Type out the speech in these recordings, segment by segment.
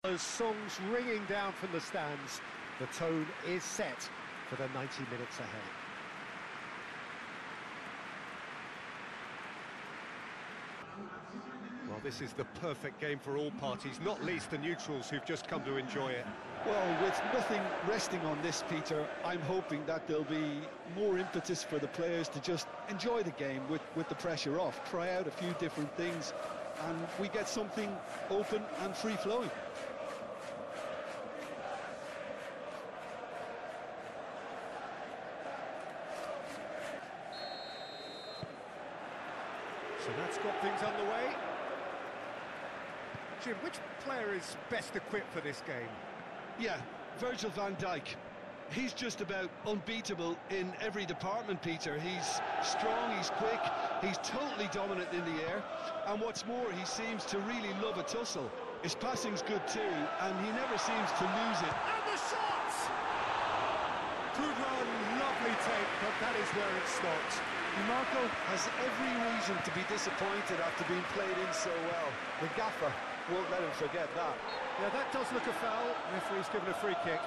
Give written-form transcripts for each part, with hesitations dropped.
Those songs ringing down from the stands, the tone is set for the 90 minutes ahead. Well, this is the perfect game for all parties, not least the neutrals who've just come to enjoy it. Well, with nothing resting on this, Peter, I'm hoping that there'll be more impetus for the players to just enjoy the game with the pressure off, try out a few different things, and we get something open and free-flowing. So that's got things underway. Jim, which player is best equipped for this game? Yeah, Virgil van Dijk. He's just about unbeatable in every department, Peter. He's strong, he's quick, he's totally dominant in the air, and what's more, he seems to really love a tussle. His passing's good too, and he never seems to lose it. And the shot! Good run, lovely take, but that is where it stopped. Marco has every reason to be disappointed after being played in so well. The gaffer won't let him forget that. Yeah, that does look a foul. Referee's given a free kick.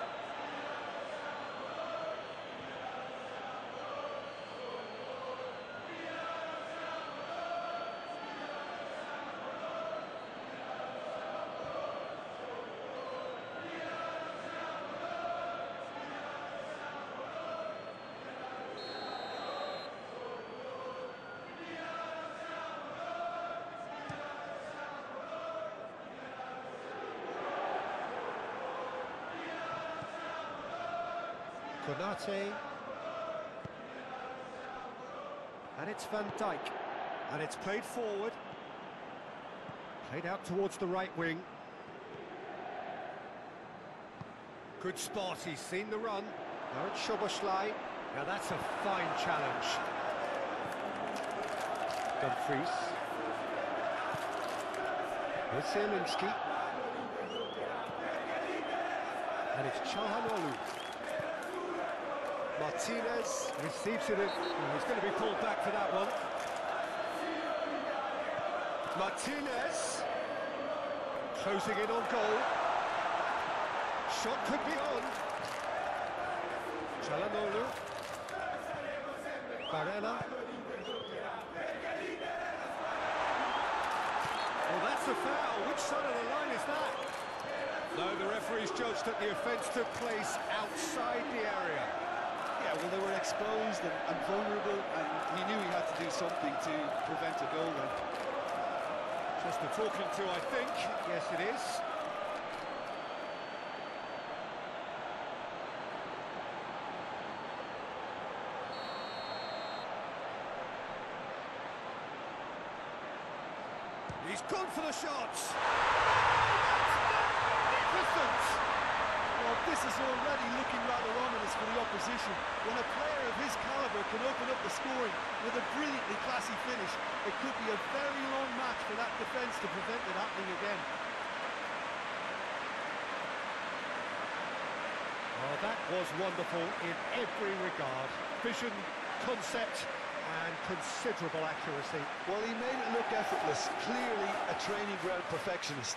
Konate, and it's Van Dijk, and it's played forward, played out towards the right wing. Good spot, he's seen the run. Now it's Szoboszlai. Now that's a fine challenge. Dumfries. Here's Zielinski. And it's Çalhanoğlu. Martinez receives it, he's going to be pulled back for that one. Martinez, closing in on goal. Shot could be on. Çalhanoğlu. Barella. Well, that's a foul. Which side of the line is that? No, the referee's judged that the offence took place outside the area. Yeah, well, they were exposed and vulnerable, and he knew he had to do something to prevent a goal then. Just a talking to, I think. Yes, it is. He's gone for the shots. Magnificent! Well, this is already looking rather ominous for the opposition. When a player of his calibre can open up the scoring with a brilliantly classy finish, it could be a very long match for that defence to prevent it happening again. Oh, that was wonderful in every regard. Vision, concept, and considerable accuracy. Well, he made it look effortless. Clearly a training ground perfectionist.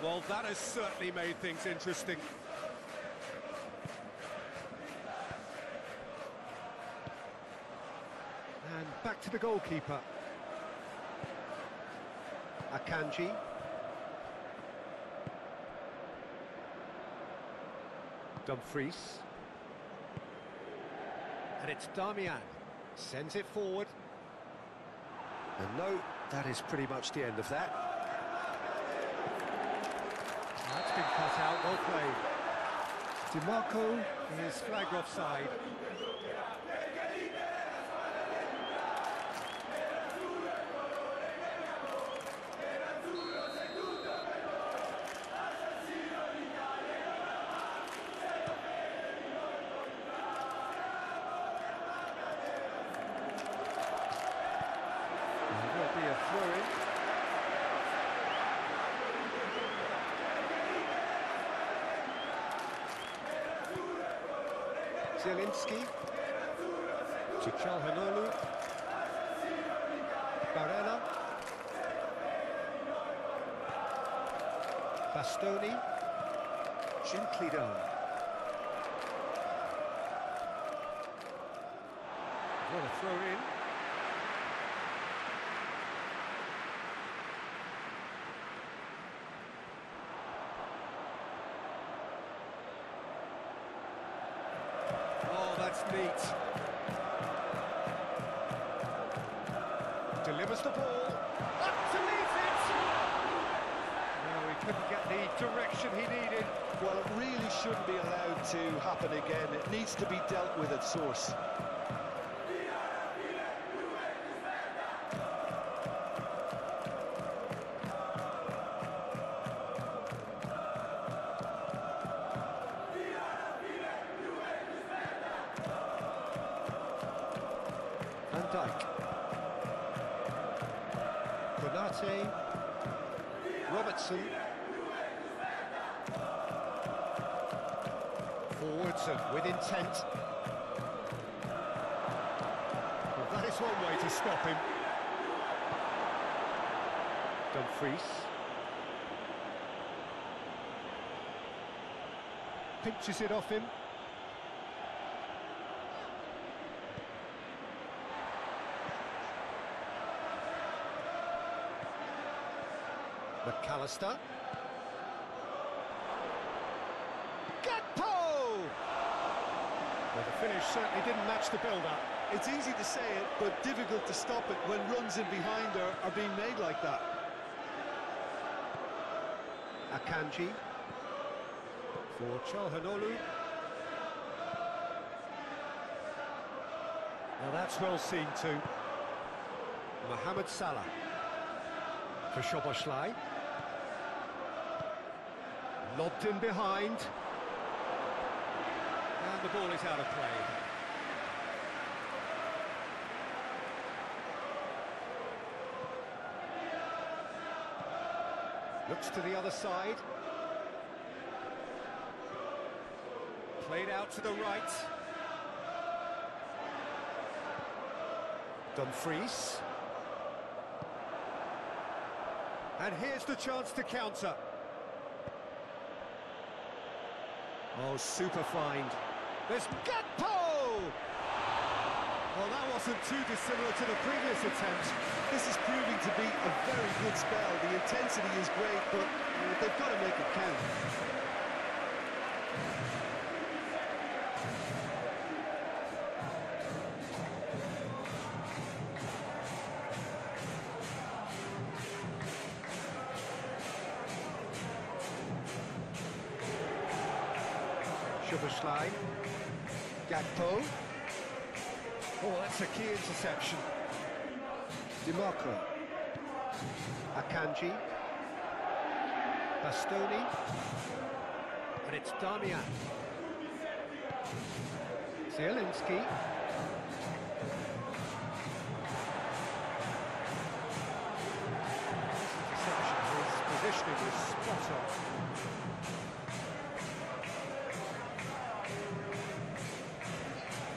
Well, that has certainly made things interesting. And back to the goalkeeper. Akanji. Dumfries. And it's Damian. Sends it forward. And no, that is pretty much the end of that. That's been cut out, well played. DiMarco is flagged offside. There will be a throw-in. Zielinski to Calhanoglu. Barella. Bastoni. Gently done. What a throw in. Oh, that's neat. Delivers the ball. Up to meet it! No, he couldn't get the direction he needed. Well, it really shouldn't be allowed to happen again. It needs to be dealt with at source. Van Dijk. Konate. Robertson. Forwards and with intent. Well, that is one way to stop him. Dumfries. Pinches it off him. McAllister. Gakpo! Well, the finish certainly didn't match the build-up. It's easy to say it, but difficult to stop it when runs in behind are being made like that. Akanji for Calhanoglu. Now that's well seen too. Mohamed Salah for Szoboszlai. Lobbed in behind. And the ball is out of play. Looks to the other side. Played out to the right. Dumfries. And here's the chance to counter. Oh, super find. There's Gakpo! Well, that wasn't too dissimilar to the previous attempt. This is proving to be a very good spell. The intensity is great, but they've got to make it count. Szoboszlai. Gakpo. Oh, that's a key interception. DiMarco. Akanji. Bastoni. And it's Darmian. Zielinski. Interception. His positioning was spot on.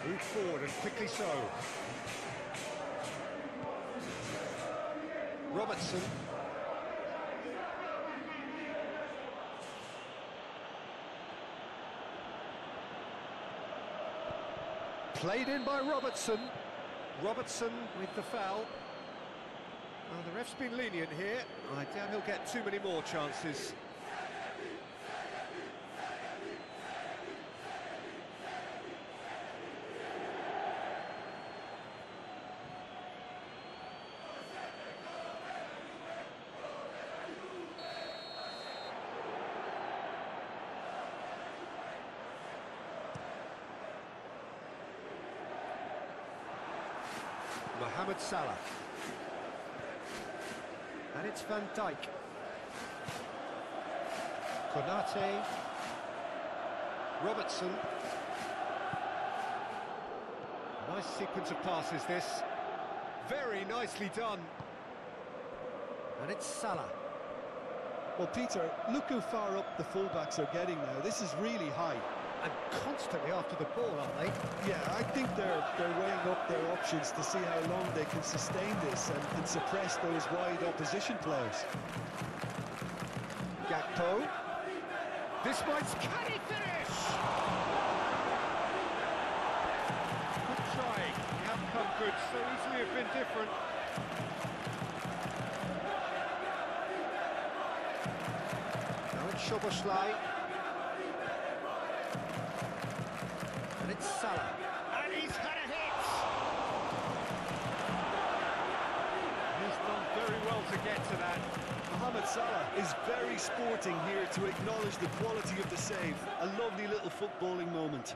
Move forward and quickly so. Robertson. Played in by Robertson. Robertson with the foul. Well, the ref's been lenient here. I doubt he'll get too many more chances. Mohamed Salah. And it's Van Dijk. Konate. Robertson. Nice sequence of passes, this. Very nicely done. And it's Salah. Well, Peter, look how far up the fullbacks are getting now. This is really high. and constantly after the ball, aren't they? Yeah, I think they're weighing up their options to see how long they can sustain this and suppress those wide opposition players. Gakpo. This might... Can he finish? Good trying. The outcome could so easily have been different. Now it's Szoboszlai. And it's Salah. And he's had a hit! He's done very well to get to that. Mohamed Salah is very sporting here to acknowledge the quality of the save. A lovely little footballing moment.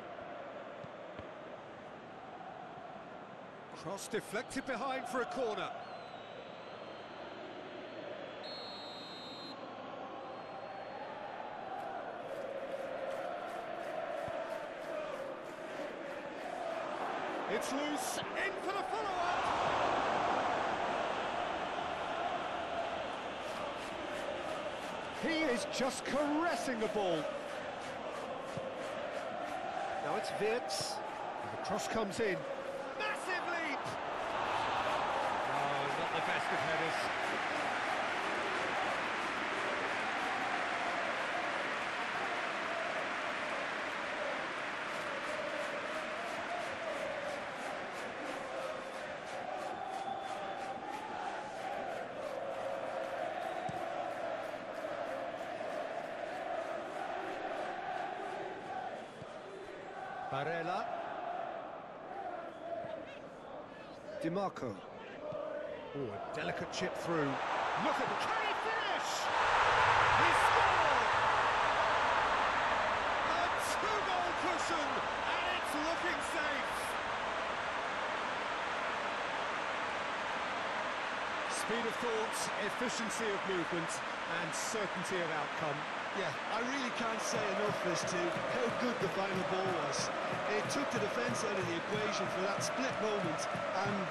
Cross deflected behind for a corner. It's loose, in for the follow-up! He is just caressing the ball. Now it's Wirtz, and the cross comes in. Massive leap! Oh, not the best of headers. Barella. Di Marco. Oh, a delicate chip through. Look at the... Can he finish? He scored! A two-goal cushion, and it's looking safe. Speed of thought, efficiency of movement, and certainty of outcome. Yeah, I really can't say enough as to how good the final ball was. It took the defence out of the equation for that split moment, and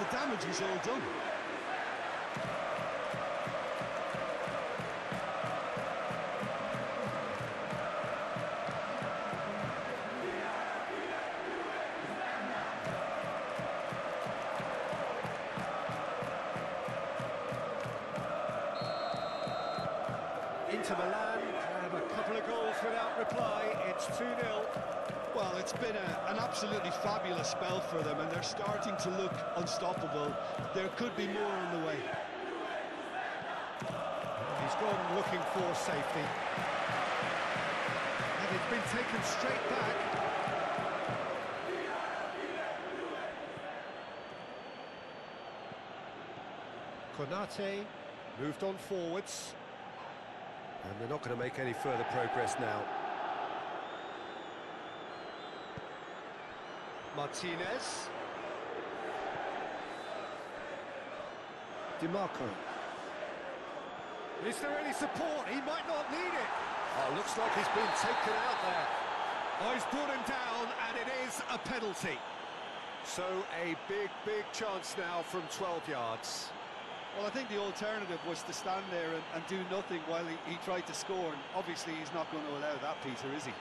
the damage was all done. Into Milan, have a couple of goals without reply. It's 2-0. Well, it's been an absolutely fabulous spell for them, and they're starting to look unstoppable. There could be more on the way. He's gone looking for safety. And it's been taken straight back. Konate moved on forwards. And they're not going to make any further progress now. Martinez. Di Marco. Is there any support? He might not need it. Oh, looks like he's been taken out there. Oh, he's brought him down, and it is a penalty. So a big chance now from 12 yards. Well, I think the alternative was to stand there and do nothing while he tried to score, and obviously he's not going to allow that, Peter, is he?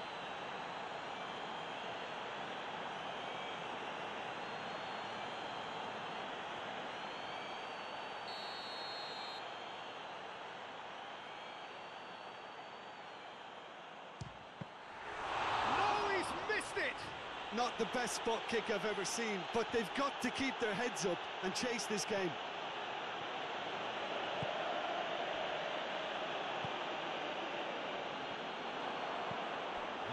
No, he's missed it! Not the best spot kick I've ever seen, but they've got to keep their heads up and chase this game.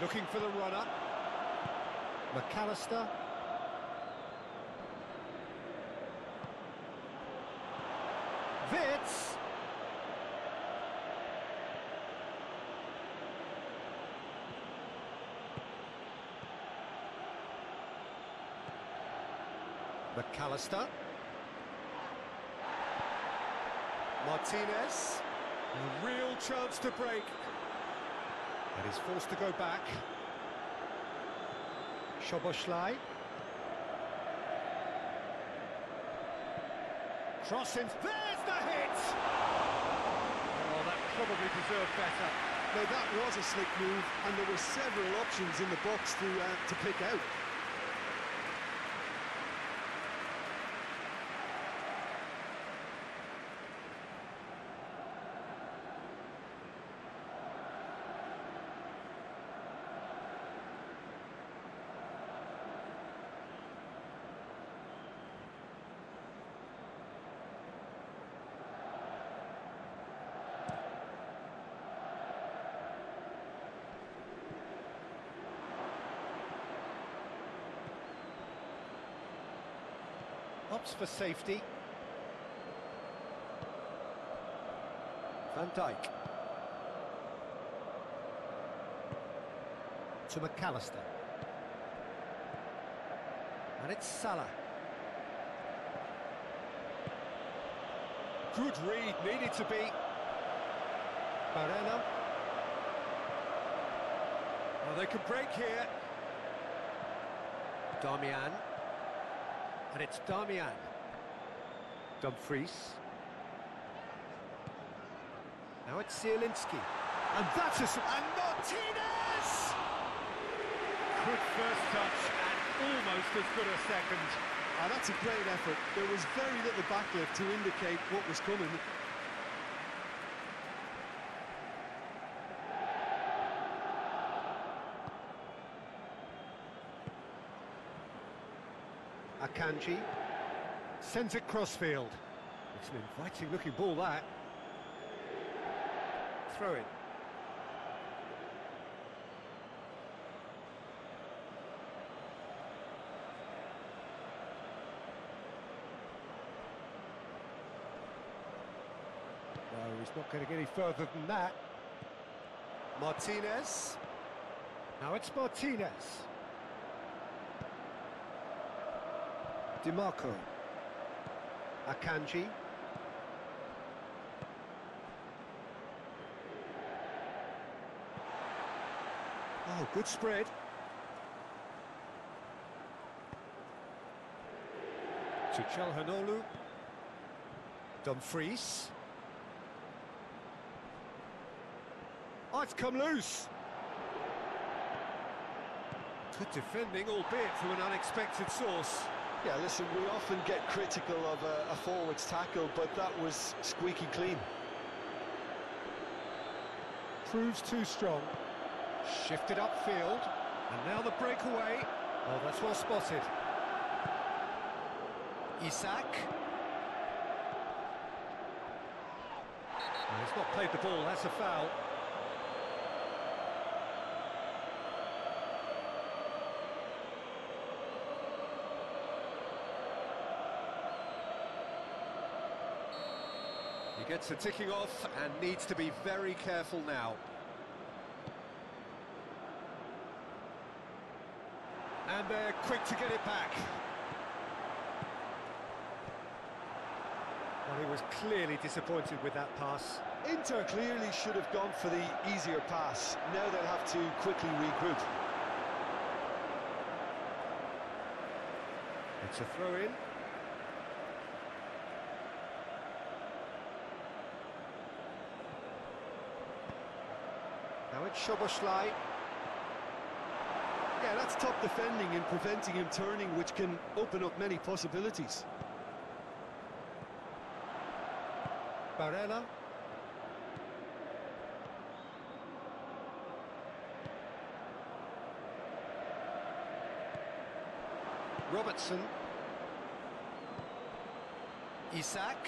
Looking for the runner. McAllister. Wirtz. McAllister. Martinez. A real chance to break. And he's forced to go back. Szoboszlai. Crossing. There's the hit! Oh, that probably deserved better. Now that was a slick move, and there were several options in the box to pick out. Opts for safety. Van Dijk. To McAllister. And it's Salah. Good read, needed to be. Barella. Well, they could break here. Darmian. And it's Darmian. Dumfries. Now it's Zielinski. And that's and Martinez! Good first touch and almost as good a second. That's a great effort. There was very little backlift to indicate what was coming. Akanji sends it crossfield. It's an inviting looking ball, that. Throw in. No, he's not going to get any further than that. Martinez. Now it's Martinez. DiMarco. Akanji. Oh, good spread. To Çalhanoğlu. Dumfries. Oh, it's come loose. Good defending, albeit from an unexpected source. Yeah, listen, we often get critical of a forward's tackle, but that was squeaky clean. Proves too strong. Shifted upfield, and now the breakaway. Oh, that's well spotted. Isak. Oh, he's not played the ball, that's a foul. He gets a ticking off and needs to be very careful now. And they're quick to get it back. Well, he was clearly disappointed with that pass. Inter clearly should have gone for the easier pass. Now they'll have to quickly regroup. It's a throw-in. Now it's Szoboszlai. Yeah, that's top defending and preventing him turning, which can open up many possibilities. Barella. Robertson. Isak.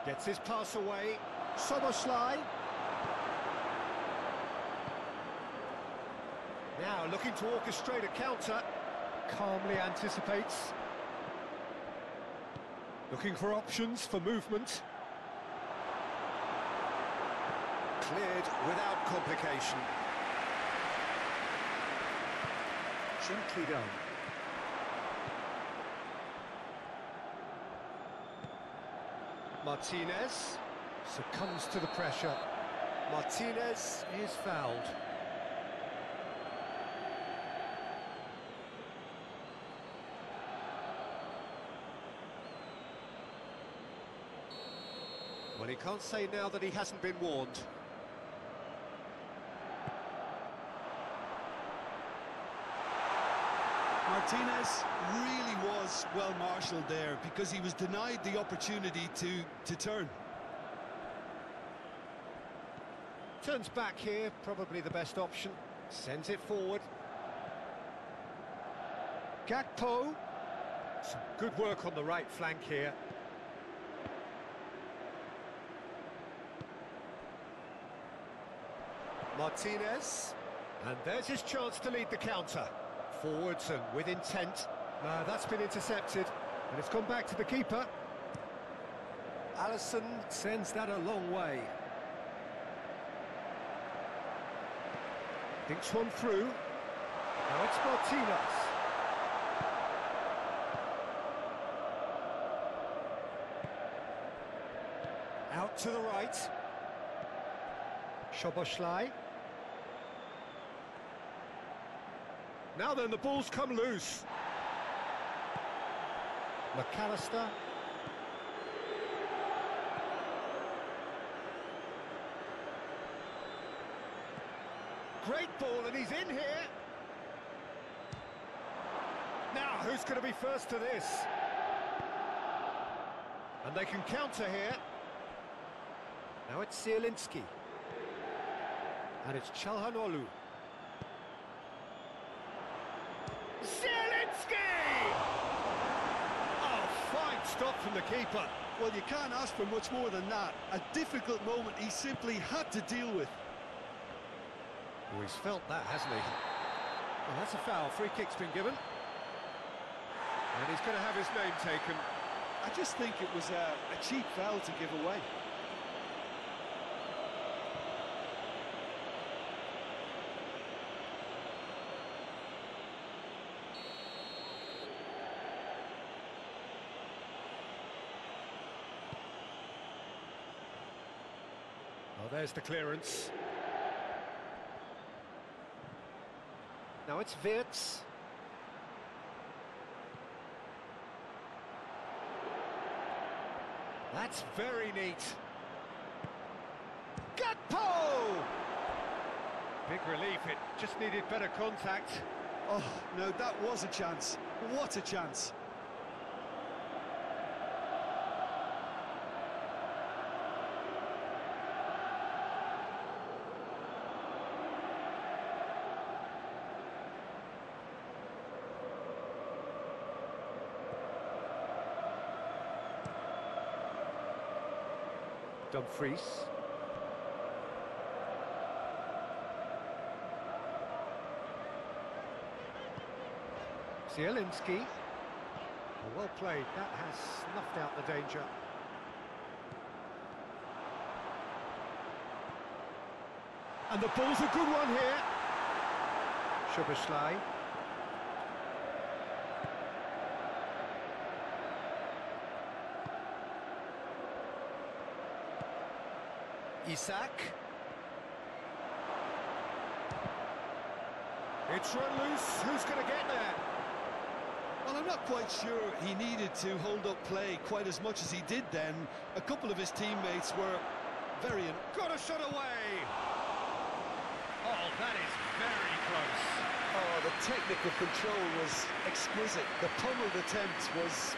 Gets his pass away. Szoboszlai. Now looking to orchestrate a counter. Calmly anticipates. Looking for options for movement. Cleared without complication. Gently done. Martinez succumbs to the pressure. Martinez is fouled. Well, he can't say now that he hasn't been warned. Martinez really was well marshalled there because he was denied the opportunity to turn. Turns back here, probably the best option. Sends it forward. Gakpo. Some good work on the right flank here. Martinez. And there's his chance to lead the counter. Forwards and with intent. That's been intercepted. And it's gone back to the keeper. Alisson sends that a long way. Thinks one through. Now it's Martinez. Out to the right. Szoboszlai. Now then, the ball's come loose. McAllister. Great ball, and he's in here. Now, who's going to be first to this? And they can counter here. Now it's Zielinski. And it's Çalhanoğlu. Zielinski! Oh, fine stop from the keeper. Well, you can't ask for much more than that. A difficult moment he simply had to deal with. Oh, he's felt that, hasn't he? Well, that's a foul. Free kick's been given. And he's going to have his name taken. I just think it was a cheap foul to give away. Oh, there's the clearance. Now it's Wirtz. That's very neat. Gakpo! Big relief, it just needed better contact. Oh, no, that was a chance. What a chance. Dumfries. Zielinski. Well played, that has snuffed out the danger. And the ball's a good one here. Szoboszlai. Isak. It's run loose. Who's going to get there? Well, I'm not quite sure he needed to hold up play quite as much as he did then. A couple of his teammates were very... Got a shot away! Oh, that is very close. Oh, the technical control was exquisite. The pummeled attempt was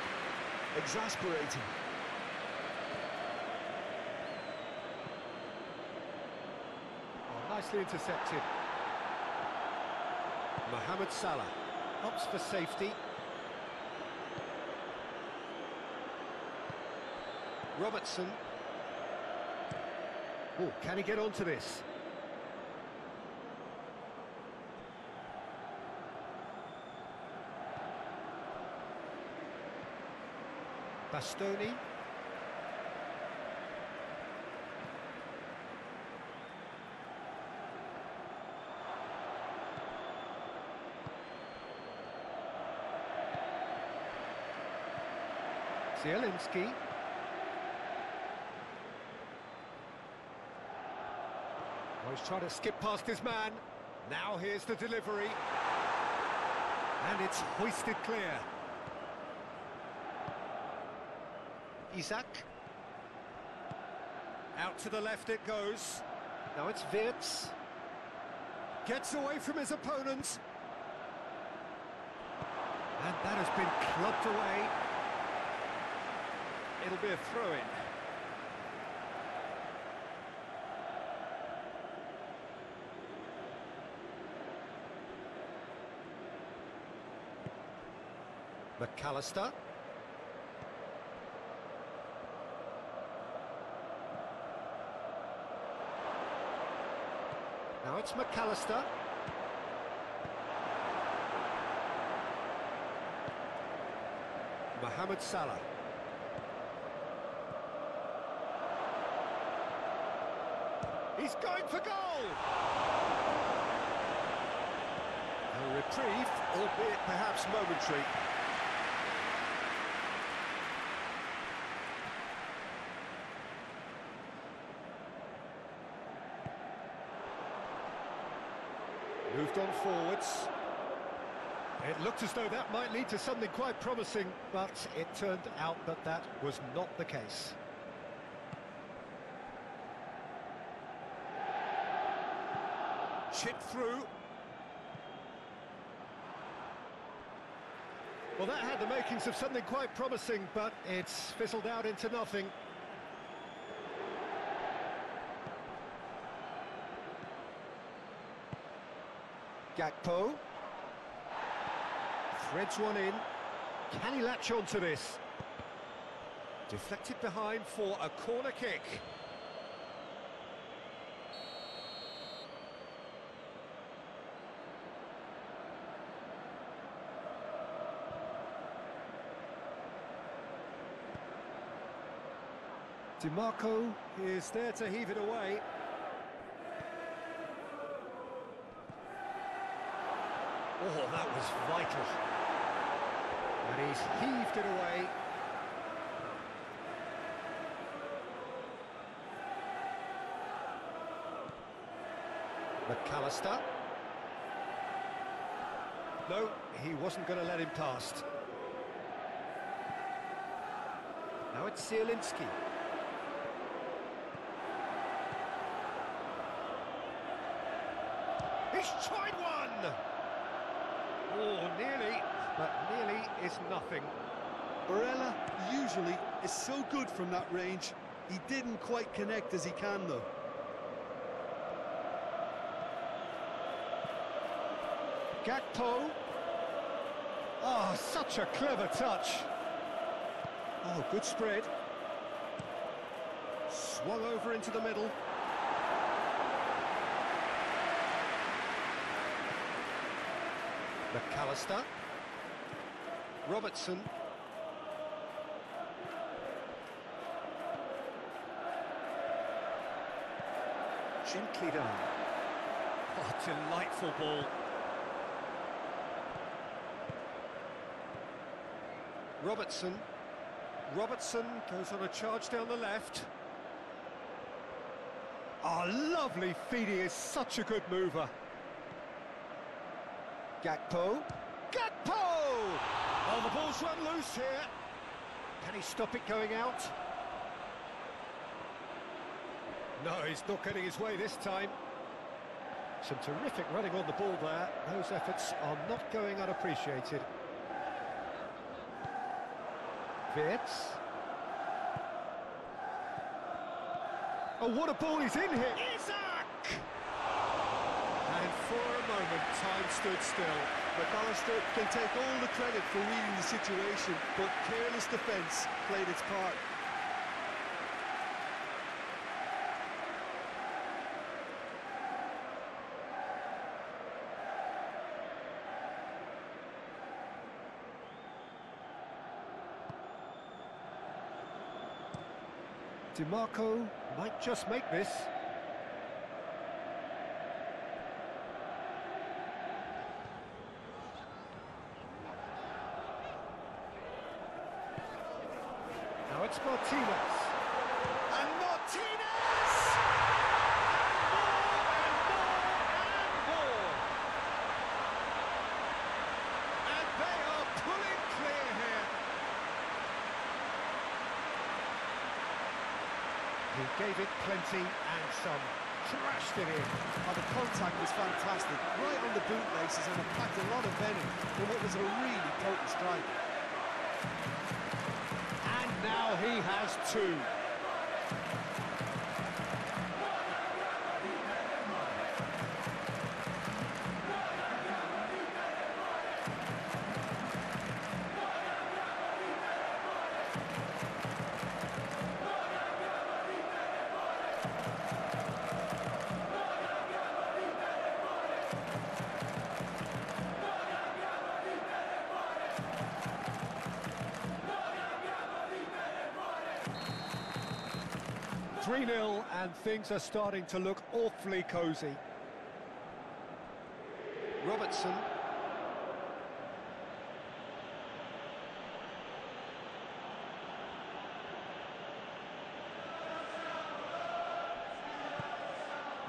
exasperating. Nicely intercepted. Mohamed Salah opts for safety. Robertson. Oh, can he get onto this? Bastoni. Zielinski. Oh, he's trying to skip past his man. Now here's the delivery. And it's hoisted clear. Isak. Out to the left it goes. Now it's Wirtz. Gets away from his opponent. And that has been clubbed away. It'll be a throw-in. McAllister. Now it's McAllister. Mohamed Salah. He's going for goal! A reprieve, albeit perhaps momentary. Moved on forwards. It looked as though that might lead to something quite promising, but it turned out that that was not the case. Chipped through. Well, that had the makings of something quite promising, but it's fizzled out into nothing. Gakpo. Threads one in. Can he latch on to this? Deflected behind for a corner kick. DiMarco is there to heave it away. Oh, that was vital. And he's heaved it away. McAllister. No, he wasn't going to let him past. Now it's Zielinski. He's tried one! Oh, nearly, but nearly is nothing. Barella usually is so good from that range. He didn't quite connect as he can, though. Gakpo. Oh, such a clever touch. Oh, good spread. Swung over into the middle. McAllister. Robertson. Gently done. Oh, delightful ball. Robertson. Robertson goes on a charge down the left. Oh, lovely feed. He is such a good mover. Gakpo. Gakpo! Oh, the ball's run loose here. Can he stop it going out? No, he's not getting his way this time. Some terrific running on the ball there. Those efforts are not going unappreciated. Wirtz. Oh, what a ball he's in here! Isaac! And for a moment, time stood still. McAllister can take all the credit for reading the situation, but careless defence played its part. DiMarco might just make this. Now it's Martinez. And Martinez! And more! And they are pulling clear here. He gave it plenty and some. trashed it in. Oh, the contact was fantastic, right on the bootlaces, and it packed a lot of venom in what was a really potent strike. And now he has two. (3-0) and things are starting to look awfully cosy. Robertson.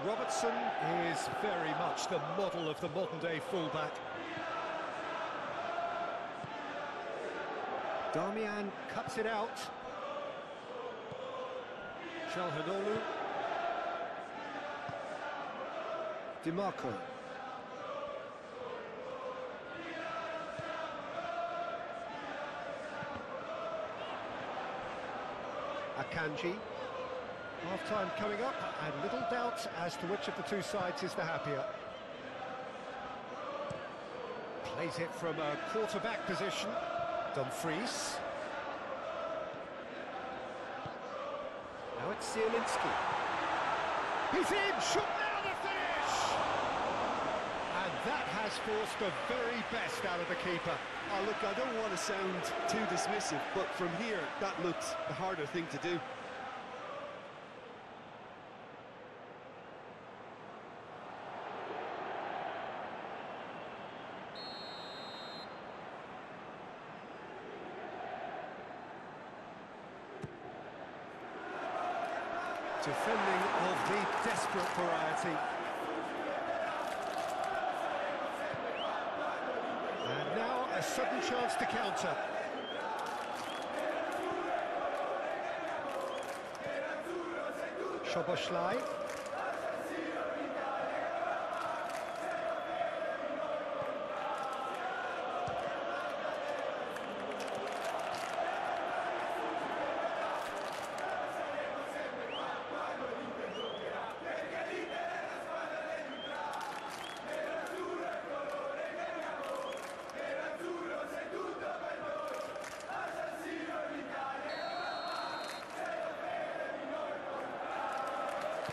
Robertson is very much the model of the modern-day fullback. Darmian cuts it out. Calhanoglu. DiMarco. Akanji. Half-time coming up, and little doubt as to which of the two sides is the happier. Plays it from a quarterback position. Dumfries. Now it's Zielinski. He's in! Shot now, the finish! And that has forced the very best out of the keeper. Oh, look, I don't want to sound too dismissive, but from here, that looked the harder thing to do. Defending of the desperate variety. And now a sudden chance to counter. Szoboszlai.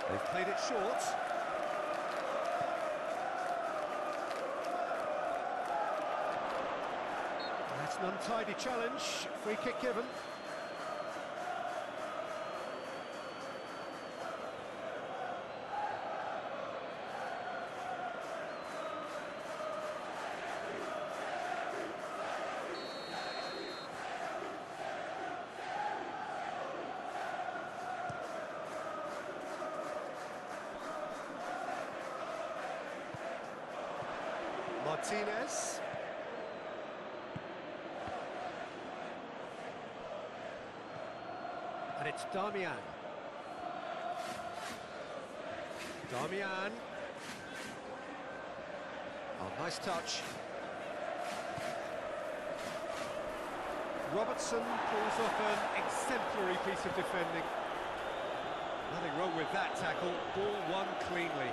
They've played it short. That's an untidy challenge. Free kick given. Martinez. And it's Darmian. Darmian. Oh, nice touch. Robertson pulls off an exemplary piece of defending. Nothing wrong with that tackle. Ball won cleanly.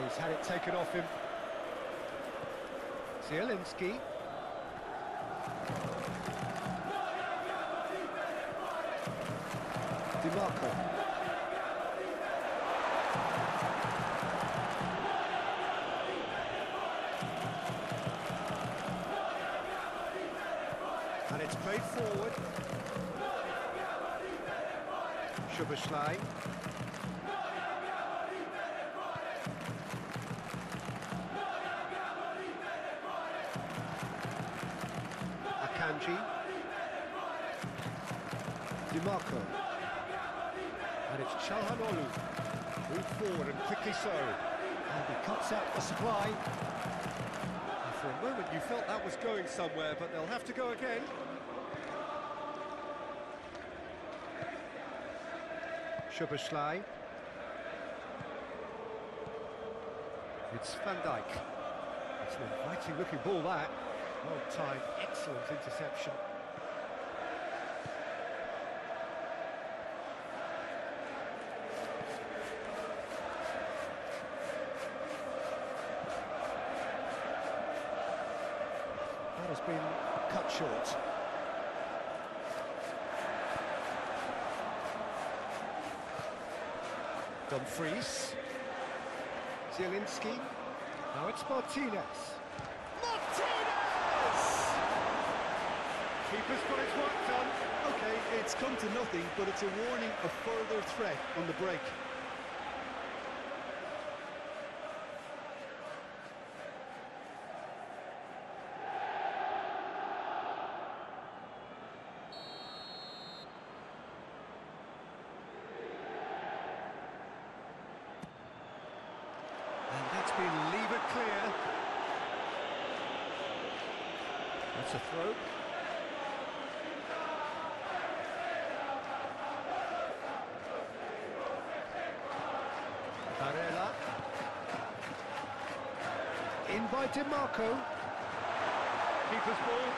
He's had it taken off him. Zielinski. DiMarco. And it's played forward. Szoboszlai. Akanji. DiMarco. And it's Calhanoglu. Move forward and quickly so. And he cuts out the supply. And for a moment you felt that was going somewhere, but they'll have to go again. Szoboszlai. It's Van Dijk. It's an inviting looking ball, that. Well timed, excellent interception. That has been cut short. Dumfries. Zielinski. Now it's Martinez. Martinez! Keeper's got his work done. Okay, it's come to nothing, but it's a warning of further threat on the break. And that's been levered clear. That's a throw. Barella. In by DiMarco. Keeper's ball.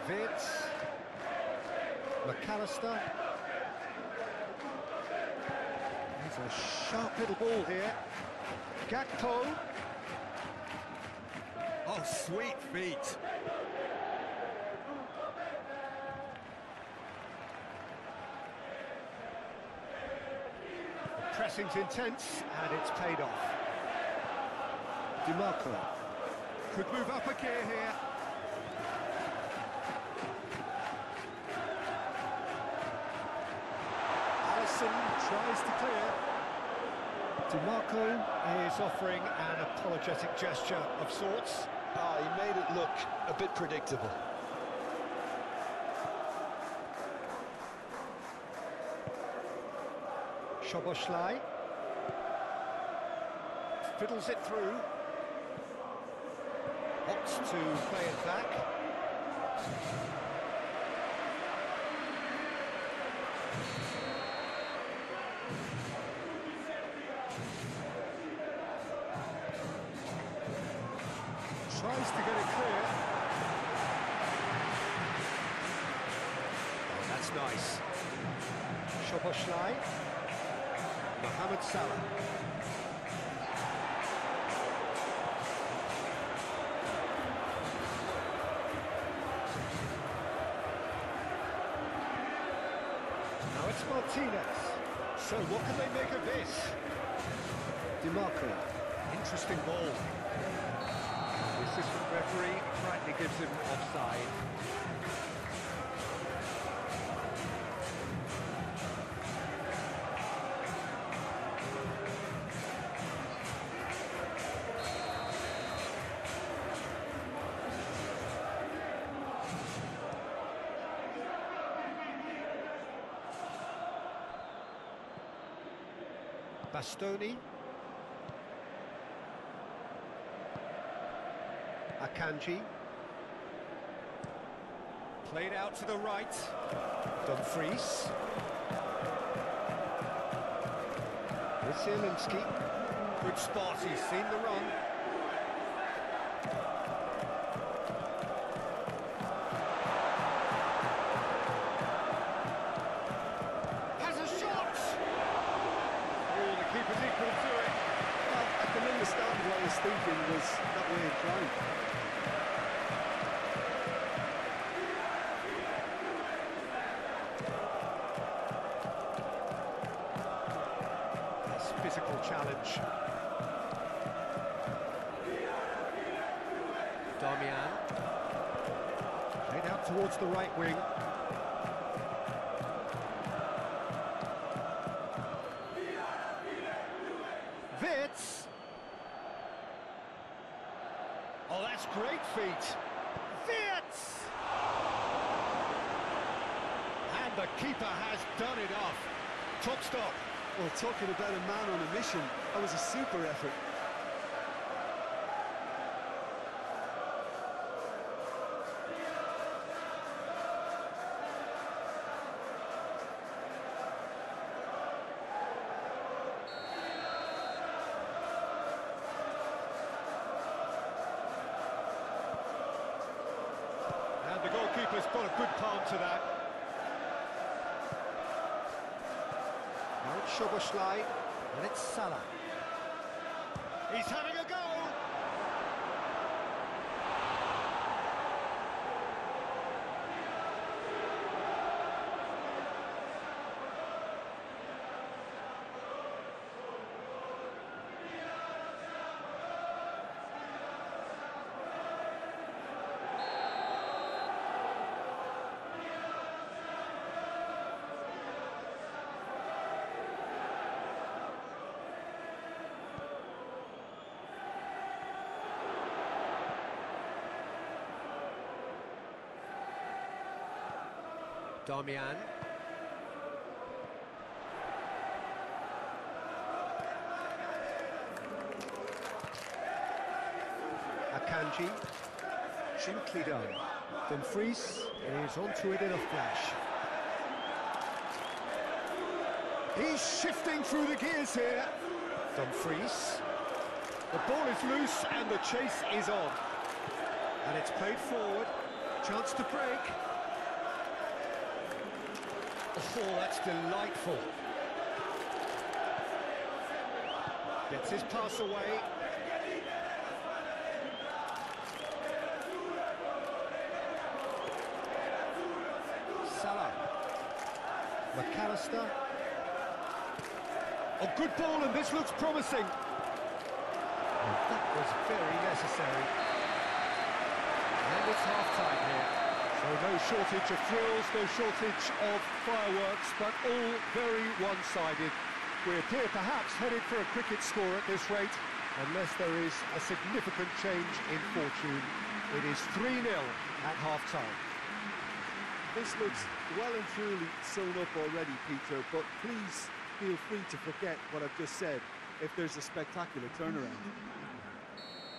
Vitz. McAllister. There's a sharp little ball here. Gakpo. Oh, sweet feet. The pressing's intense, and it's paid off. DiMarco could move up a gear here. Tries to clear. DiMarco is offering an apologetic gesture of sorts. He made it look a bit predictable. Szoboszlai fiddles it through. Opts to play it back. Tries to get it clear. Oh, that's nice. Szoboszlai. Mohamed Salah. Now it's Martinez. So what can they make of this? DiMarco. Interesting ball. The assistant referee rightly gives him offside. Bastoni. Akanji. Played out to the right. Dumfries. It's Zielinski. Good spot, he's seen the run. Has a shot! Oh, the keeper's equal to it. Well, I can understand what his thinking was that way inclined. Physical challenge. Damian. Played out towards the right wing. Vitz. Oh, that's great feet. Vitz! And the keeper has done it off. Top stop. Well, talking about a man on a mission, that was a super effort. just got a good palm to that. Now it's Szoboszlai, and it's Salah. He's having a go! Darmian. Akanji. Gently done. Dumfries is onto it in a flash. He's shifting through the gears here. Dumfries. The ball is loose and the chase is on. And it's played forward. Chance to break. Oh, that's delightful. Gets his pass away. Salah. McAllister. A good ball, and this looks promising. And that was very necessary. And it's half-time here. So no shortage of thrills, no shortage of fireworks, but all very one-sided. We appear perhaps headed for a cricket score at this rate, unless there is a significant change in fortune. It is 3-0 at half-time. This looks well and truly sewn up already, Peter, but please feel free to forget what I've just said if there's a spectacular turnaround.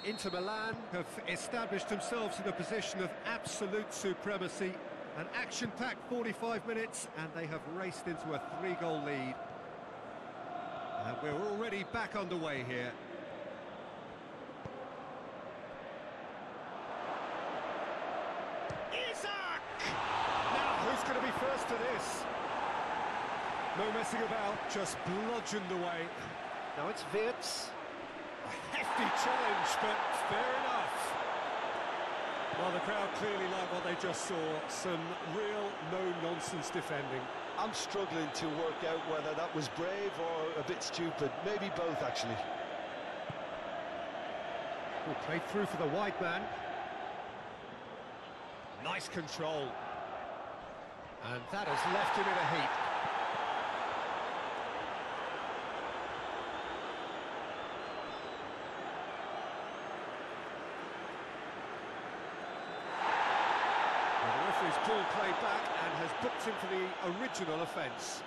Inter Milan have established themselves in a position of absolute supremacy. An action-packed 45 minutes, and they have raced into a 3-goal lead. And we're already back underway here. Isak! Now, who's going to be first to this? No messing about, just bludgeoned away. Now it's Wirtz. A hefty challenge, but fair enough. Well, the crowd clearly like what they just saw. Some real no-nonsense defending. I'm struggling to work out whether that was brave or a bit stupid. Maybe both, actually. Well, played through for the wide man. Nice control. And that has left him in a heap. He's pulled play back and has booked him for the original offence.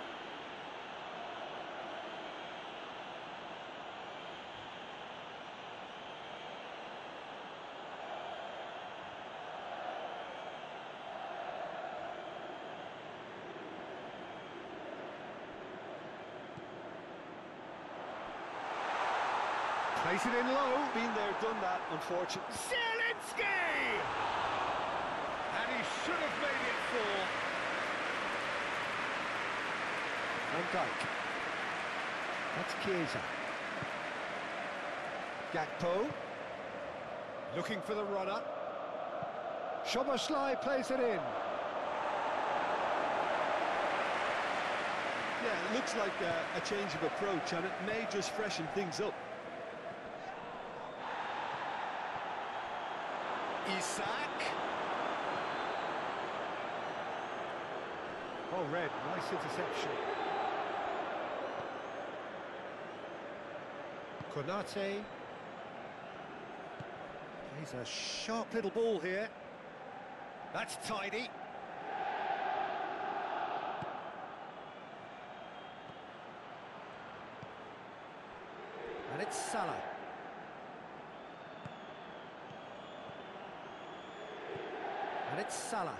Plays it in low. Been there, done that, unfortunately. Zielinski! And he should have made it four. Van Dijk. That's Chiesa. Gakpo. Looking for the runner. Szoboszlai plays it in. Yeah, it looks like a change of approach, and it may just freshen things up. Isak. Oh, red, nice interception. Konate. He's a sharp little ball here. That's tidy. And it's Salah. And it's Salah.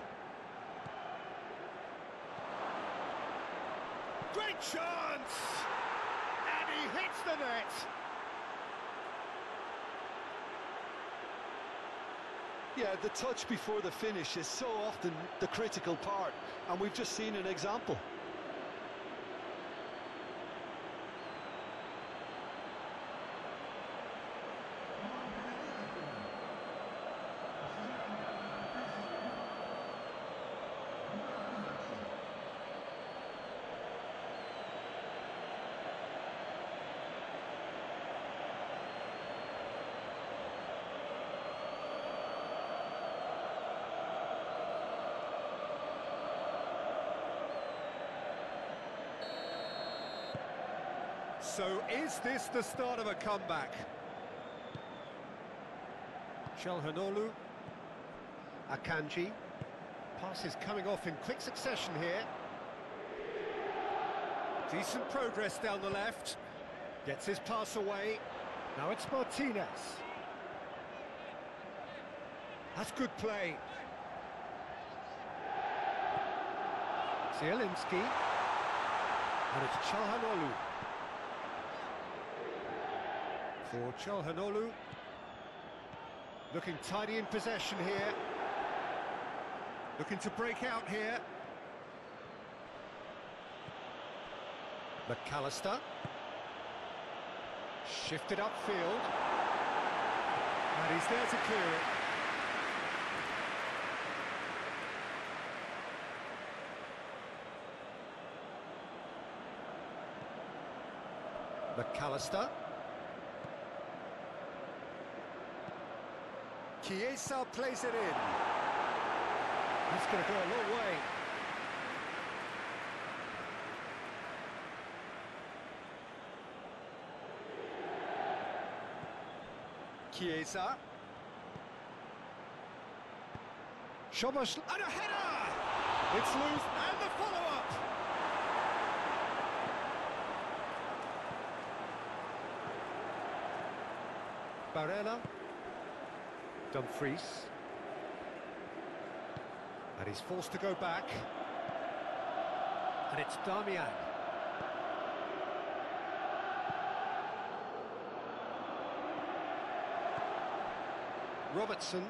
Great chance! And he hits the net. Yeah, the touch before the finish is so often the critical part, and we've just seen an example. So is this the start of a comeback? Çalhanoğlu. Akanji. Passes coming off in quick succession here. Decent progress down the left. Gets his pass away. Now it's Martinez. That's good play. Zielinski. And it's Çalhanoğlu. For Çalhanoğlu. Looking tidy in possession here. Looking to break out here. McAllister. Shifted upfield. And he's there to clear it. McAllister. Chiesa plays it in. He's going to go a long way. Chiesa. Szobosz, and a header! It's loose, and the follow-up! Barella. Dumfries. And he's forced to go back. And it's Damian. Robertson.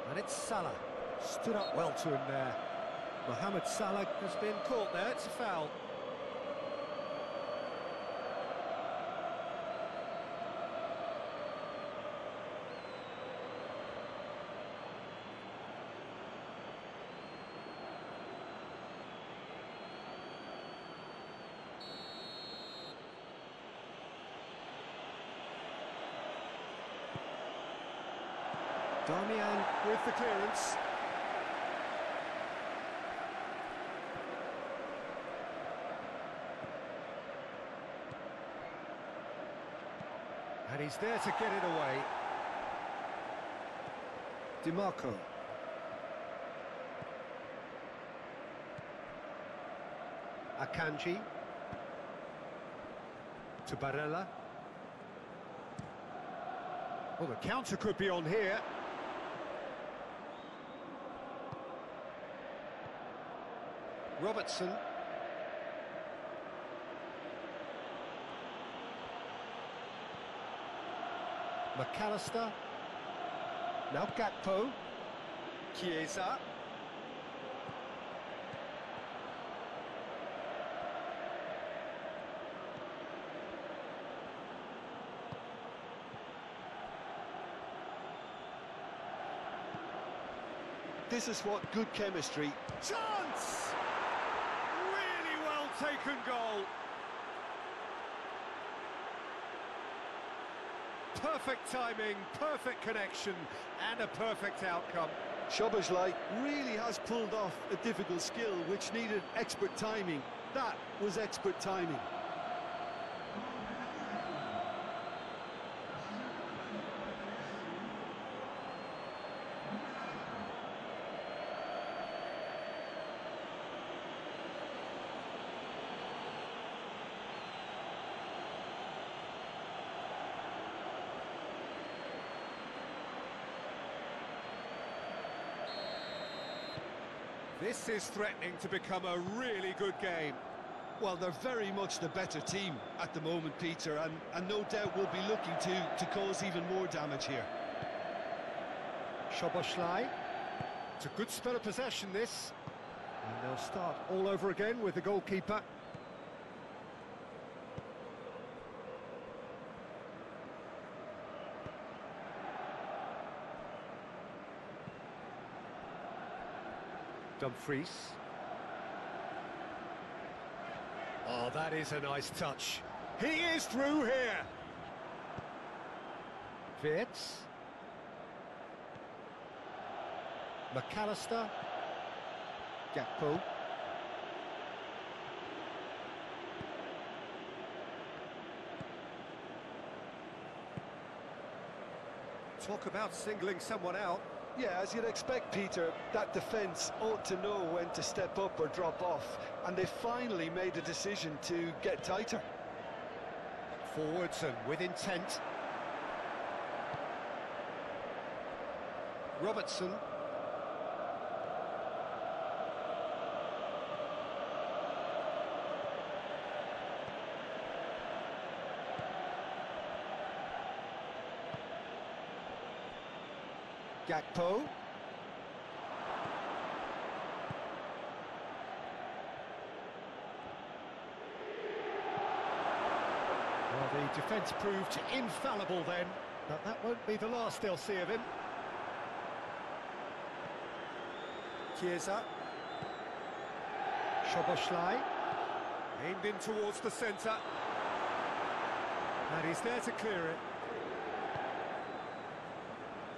And it's Salah. Stood up well to him there. Mohamed Salah has been caught there, it's a foul. Damian with the clearance. And he's there to get it away. DiMarco. Akanji. To Barella. Well, the counter could be on here. Robertson. McAllister. Now Gakpo. Chiesa. This is what good chemistry. Chance! Really well taken goal. Perfect timing, perfect connection, and a perfect outcome. Szoboszlai really has pulled off a difficult skill which needed expert timing. That was expert timing. This is threatening to become a really good game. Well, they're very much the better team at the moment, Peter, and no doubt will be looking to cause even more damage here. Szoboszlai. It's a good spell of possession, this. And they'll start all over again with the goalkeeper. Dumfries. Oh, that is a nice touch. He is through here. Wirtz. McAllister. Gakpo. Talk about singling someone out. Yeah, as you'd expect, Peter, that defence ought to know when to step up or drop off, and they finally made a decision to get tighter. Forwards and with intent. Robertson. Gakpo. Well, the defence proved infallible then, but that won't be the last they'll see of him. Chiesa. Szoboszlai. Aimed in towards the centre. And he's there to clear it.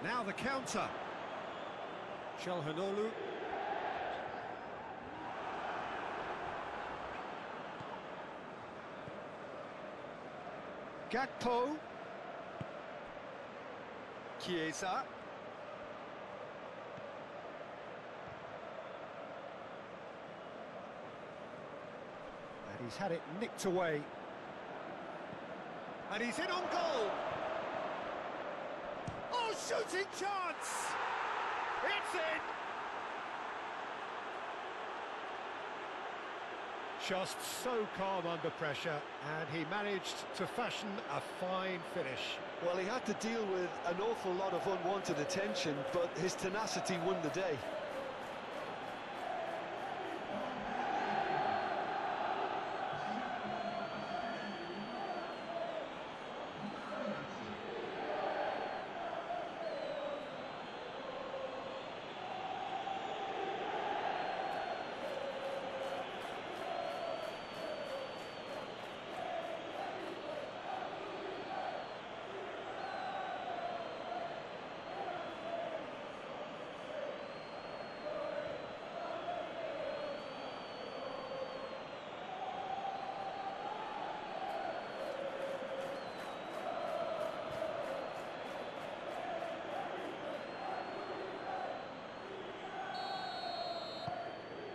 Now the counter. Çalhanoğlu. Gakpo. Chiesa. And he's had it nicked away. And he's in on goal. Oh, shooting chance! It's in! Just so calm under pressure, and he managed to fashion a fine finish. Well, he had to deal with an awful lot of unwanted attention, but his tenacity won the day.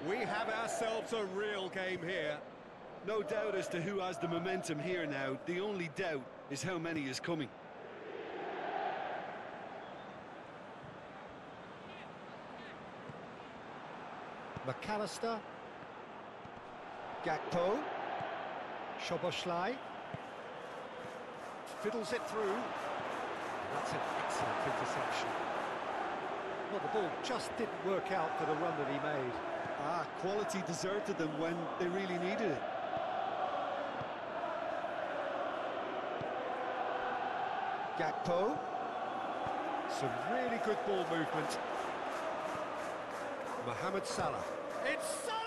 We have ourselves a real game here. No doubt as to who has the momentum here now. The only doubt is how many is coming. McAllister. Gakpo. Szoboszlai. Fiddles it through. That's an excellent interception. Well, the ball just didn't work out for the run that he made. Quality deserted them when they really needed it. Gakpo. Some really good ball movement. Mohamed Salah. It's Salah!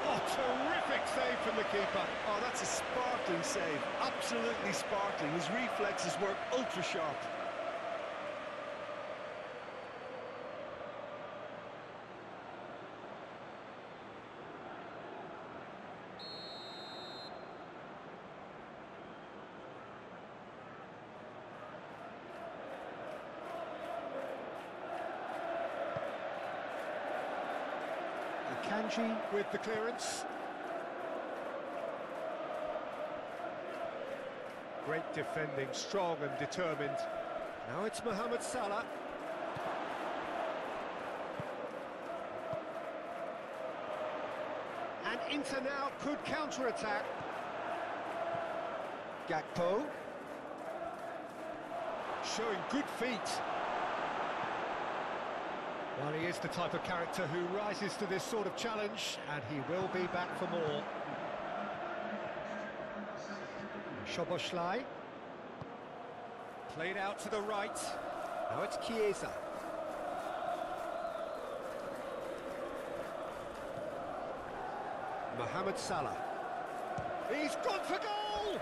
Oh, terrific save from the keeper. Oh, that's a sparkling save. Absolutely sparkling. His reflexes were ultra sharp. Kanji with the clearance. Great defending, strong and determined. Now it's Mohamed Salah. And Inter now could counter-attack. showing good feet. Well, he is the type of character who rises to this sort of challenge, and he will be back for more. Szoboszlai. Played out to the right. Now it's Chiesa. Mohamed Salah. He's gone for goal!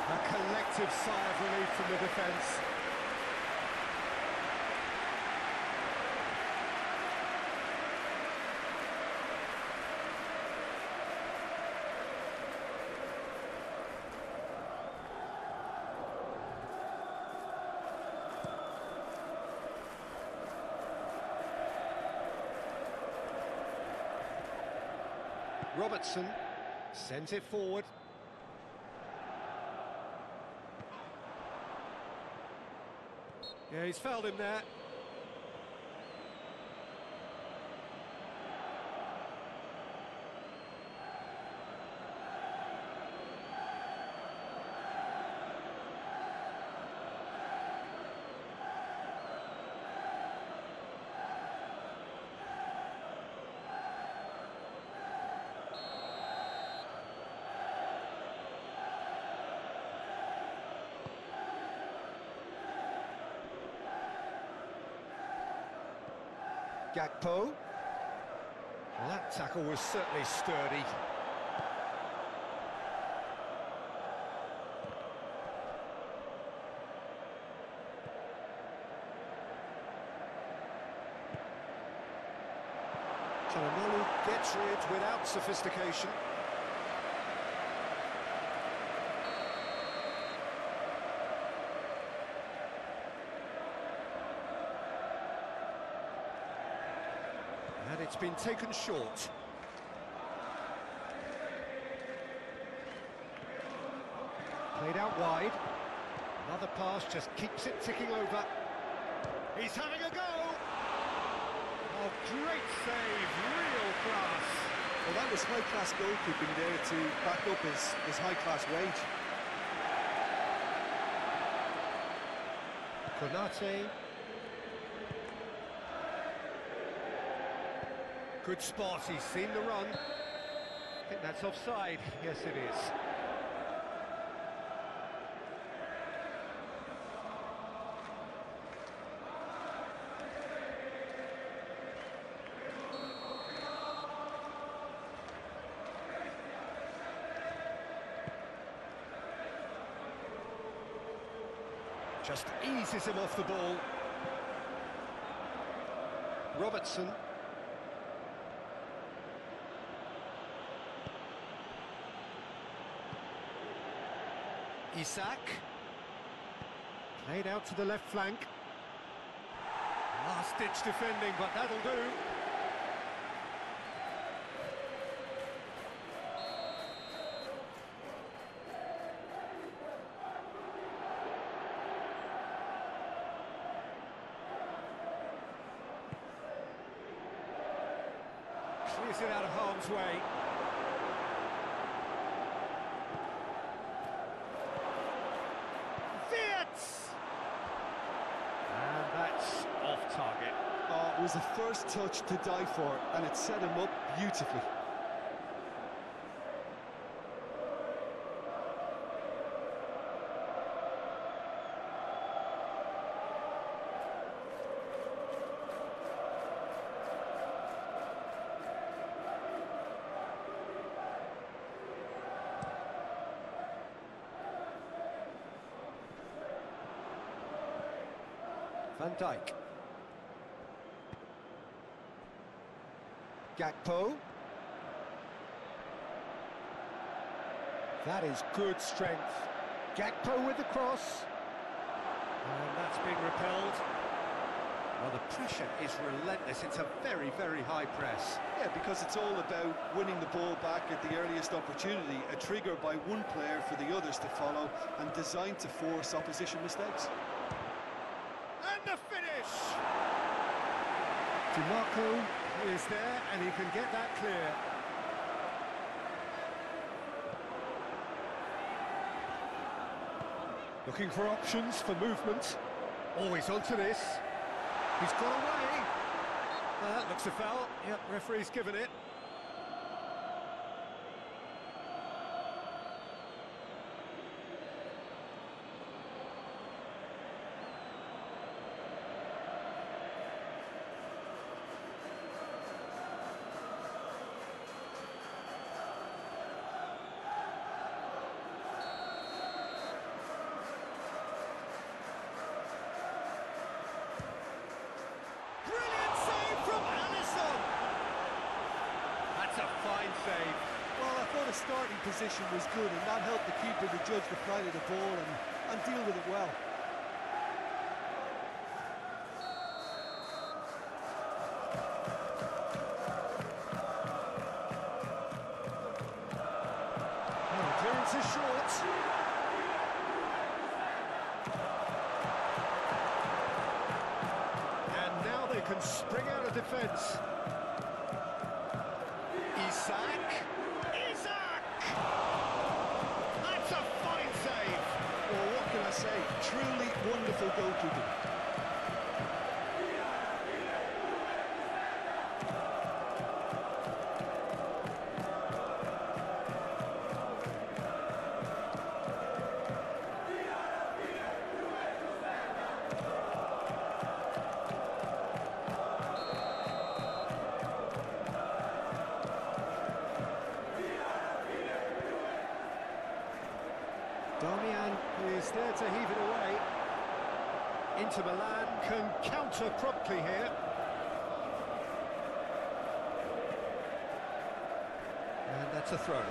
A collective sigh of relief from the defence. Robertson sends it forward. Yeah, he's fouled him there. Gakpo. Well, that tackle was certainly sturdy. Çalhanoğlu gets rid without sophistication. And it's been taken short. Played out wide. Another pass just keeps it ticking over. He's having a go! Oh, great save, real class. Well, that was high-class goalkeeping there to back up his high-class wage. Konate. Good spot, he's seen the run. I think that's offside. Yes, it is. Just eases him off the ball. Robertson. Isak. Played out to the left flank. Last-ditch defending, but that'll do. Clears it out of harm's way. And that's off target. It was the first touch to die for, and it set him up beautifully. Van Dijk. Gakpo. That is good strength. Gakpo with the cross. And that's being repelled. Well, the pressure is relentless. It's a very, very high press. Yeah, because it's all about winning the ball back at the earliest opportunity, a trigger by one player for the others to follow, and designed to force opposition mistakes. And the finish! DiMarco is there, and he can get that clear. Looking for options for movement. Always onto this. He's got away. That looks a foul. Yep, referee's given it. Save. Well, I thought the starting position was good, and that helped the keeper to judge the flight of the ball and deal with it well. Clearance is short. And now they can spring out of defence. Isak! That's a fine save! Well, what can I say? Truly wonderful goalkeeping. Darmian is there to heave it away. Inter Milan can counter promptly here. And that's a throw.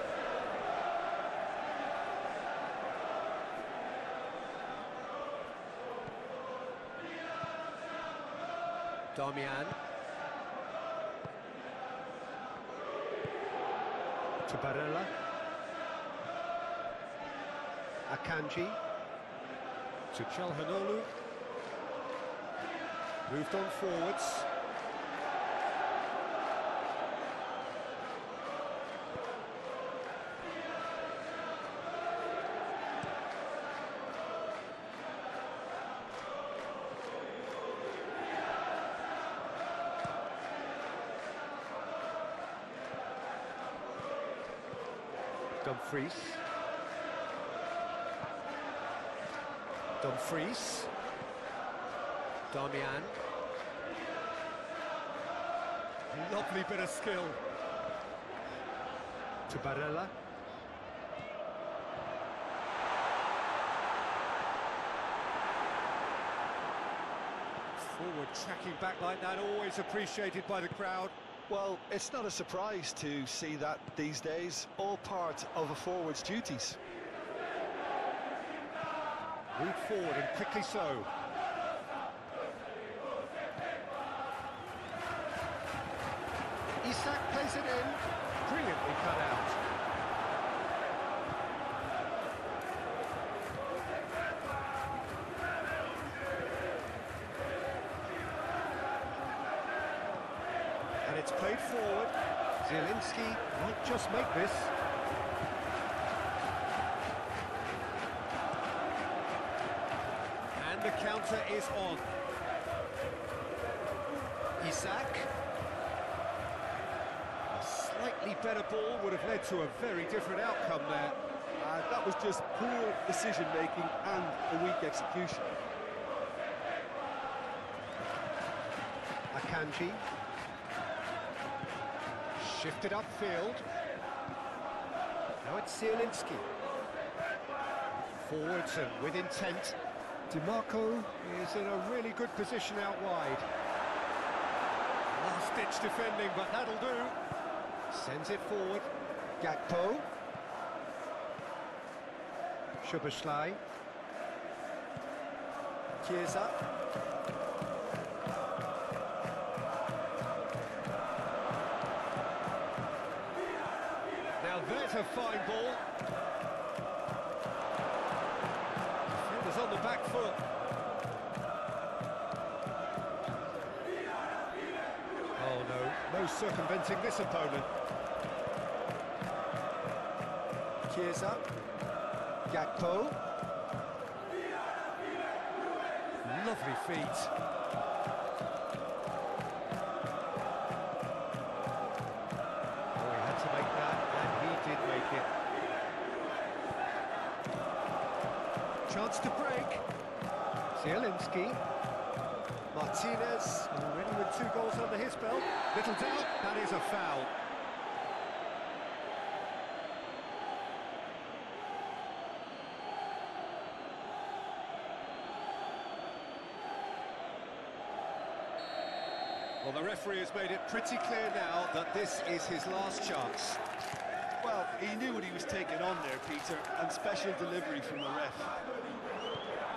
Darmian. To Barella. Akanji to Çalhanoğlu, moved on forwards. Dumfries. Dumfries. Darmian. Lovely bit of skill. To Barella. Forward tracking back like that, always appreciated by the crowd. Well, it's not a surprise to see that these days, all part of a forward's duties. Move forward and quickly so. Isak plays it in. Brilliantly cut out. And it's played forward. Zielinski might just make this. And the counter is on. Isak. A slightly better ball would have led to a very different outcome there. That was just poor decision-making and a weak execution. Akanji. Shifted upfield. Now it's Zielinski. Forwards and with intent. DiMarco is in a really good position out wide. Last-ditch defending, but that'll do. Sends it forward. Gakpo. Szoboszlai. Chiesa. Now there's a fine ball. Defenders on the back foot. Oh no, no circumventing this opponent. Chiesa. Gakpo. Lovely feet. Oh, he had to make that, and he did make it. Chance to break. Zielinski. Martinez, already with 2 goals under his belt. Little doubt, that is a foul. Well, the referee has made it pretty clear now that this is his last chance. Well, he knew what he was taking on there, Peter, and special delivery from the ref.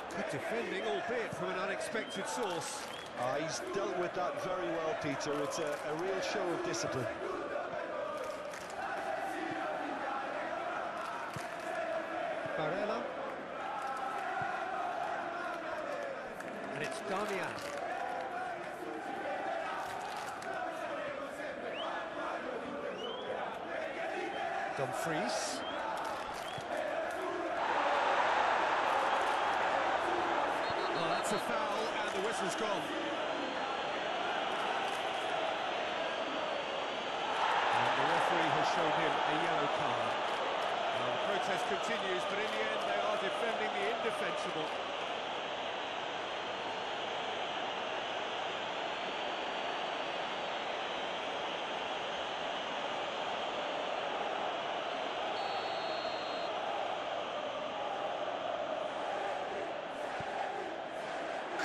Good defending, albeit from an unexpected source. He's dealt with that very well, Peter. It's a real show of discipline. Barella. And it's Damian. Dumfries. Oh, that's a foul, and the whistle's gone. And the referee has shown him a yellow card. Well, the protest continues, but in the end they are defending the indefensible.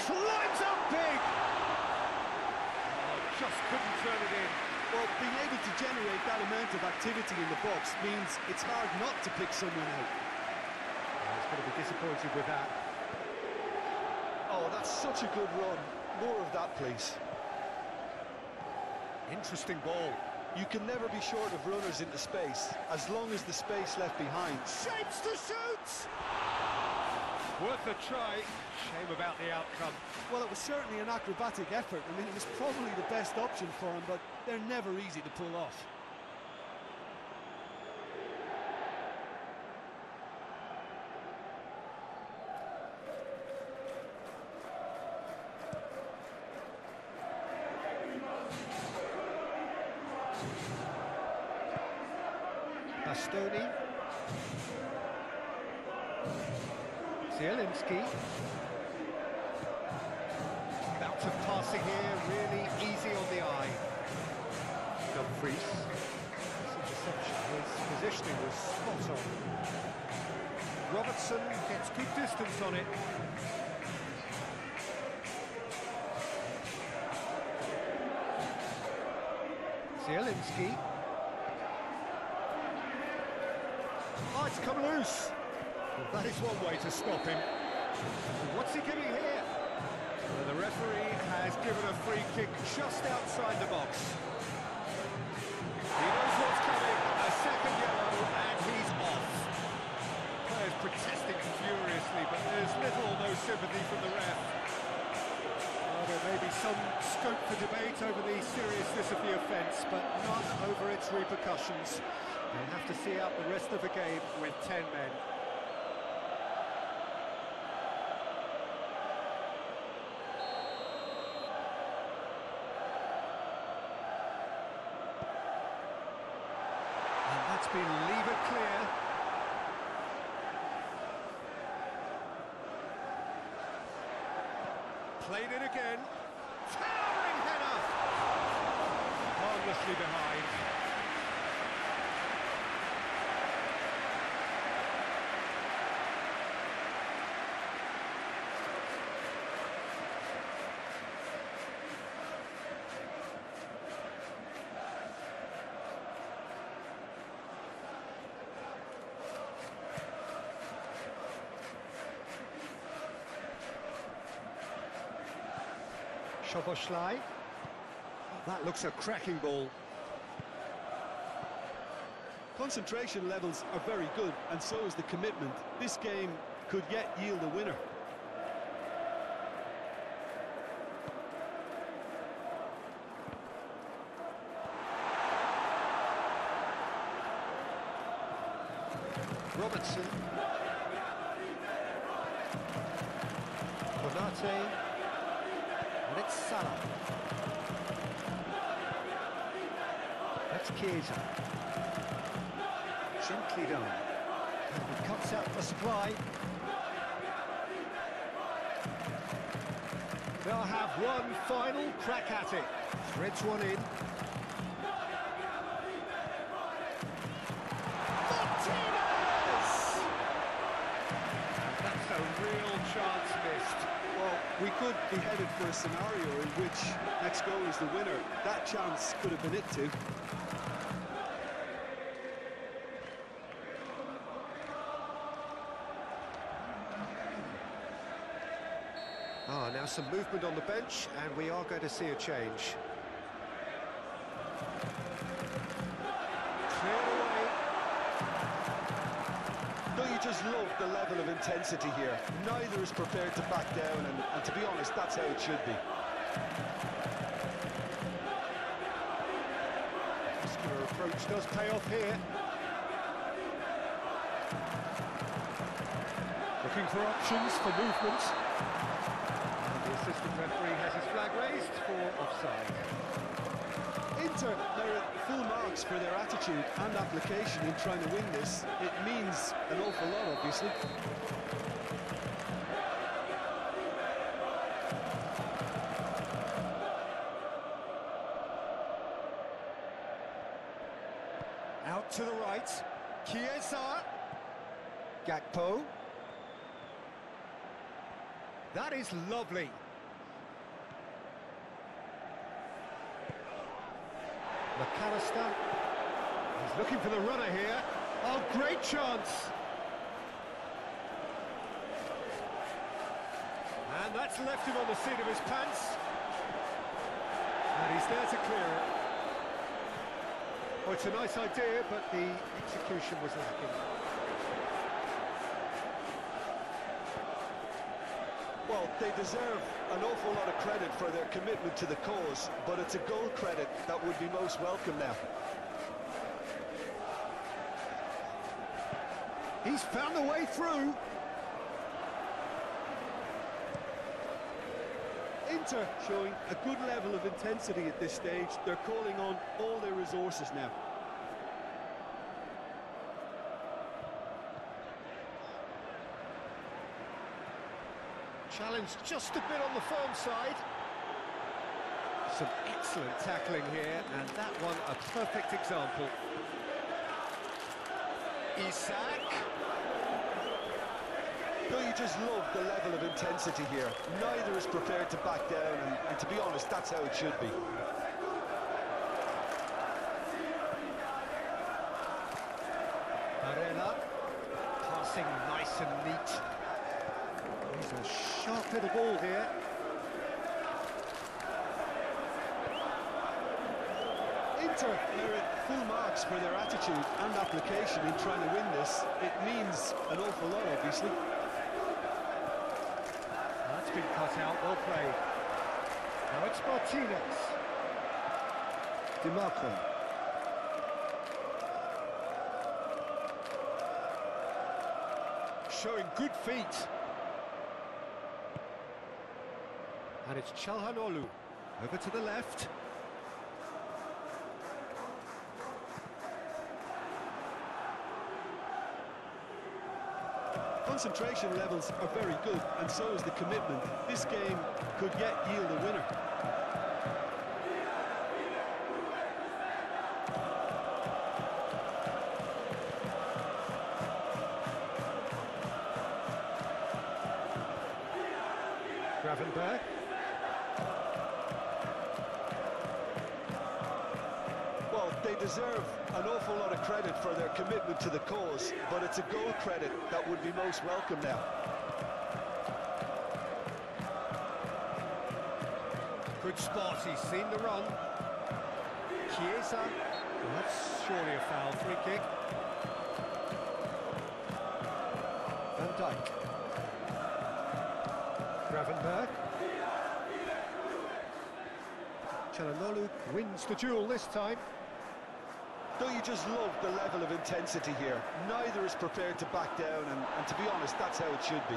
Climbs up big! Oh, just couldn't turn it in. Well, being able to generate that amount of activity in the box means it's hard not to pick someone out. He's going to be disappointed with that. Oh, that's such a good run. More of that, please. Interesting ball. You can never be short of runners into space, as long as the space left behind. Shapes to shoot! Worth a try. Shame about the outcome. Well, it was certainly an acrobatic effort. I mean, it was probably the best option for him, but they're never easy to pull off. Bastoni. Zielinski. Bout of passing here, really easy on the eye. Dumfries. This interception, his positioning was spot on. Robertson gets good distance on it. Zielinski. Oh, it's come loose. Well, that is one way to stop him. What's he giving here? Well, the referee has given a free kick just outside the box. He knows what's coming. A second yellow, and he's off. Players protesting furiously, but there's little or no sympathy from the ref. Well, there may be some scope for debate over the seriousness of the offence, but none over its repercussions. They have to see out the rest of the game with 10 men. And that's been levered clear. Played it again. Towering header! Harmlessly behind. Szoboszlai. That looks a cracking ball. Concentration levels are very good, and so is the commitment. This game could yet yield a winner. Robertson. Konate. And it's Salah. That's Chiesa. Gently done. And he cuts out the supply. They'll have one final crack at it. Threads one in. That's a real chance missed. Well, we could be headed for a scenario in which next goal is the winner. That chance could have been it too. Now some movement on the bench, and we are going to see a change. Cleared away. Don't you just love the level of intensity here? Neither is prepared to back down, and to be honest, that's how it should be. Muscular approach does pay off here. Looking for options for movement. The assistant referee has his flag raised for offside. Inter merit full marks for their attitude and application in trying to win this. It means an awful lot, obviously. Out to the right. Chiesa. Gakpo. That is lovely. McAllister. He's looking for the runner here. Oh, great chance. And that's left him on the seat of his pants. And he's there to clear it. Oh, it's a nice idea, but the execution was lacking. Well, they deserve an awful lot of credit for their commitment to the cause, but it's a goal credit that would be most welcome now. He's found the way through. Inter showing a good level of intensity at this stage. They're calling on all their resources now. Challenge just a bit on the firm side. Some excellent tackling here, and that one a perfect example. Isak. Don't you just love the level of intensity here? Neither is prepared to back down, and to be honest, that's how it should be. Barella, passing nice and neat. He's a sharp little ball here. Inter merit full marks for their attitude and application in trying to win this. It means an awful lot, obviously. That's been cut out, well played. Now it's Martinez. DiMarco. Showing good feet. And it's Çalhanoğlu. Over to the left. Concentration levels are very good, and so is the commitment. This game could yet yield a winner. Gravenberg. Well, they deserve an awful lot of credit for their commitment to the cause, but it's a goal credit that would be most welcome now. Good spot, he's seen the run. Chiesa. Well, that's surely a foul, free kick. Van Dijk. Gravenberg. Çalhanoğlu wins the duel this time. Don't you just love the level of intensity here? Neither is prepared to back down, and to be honest, that's how it should be.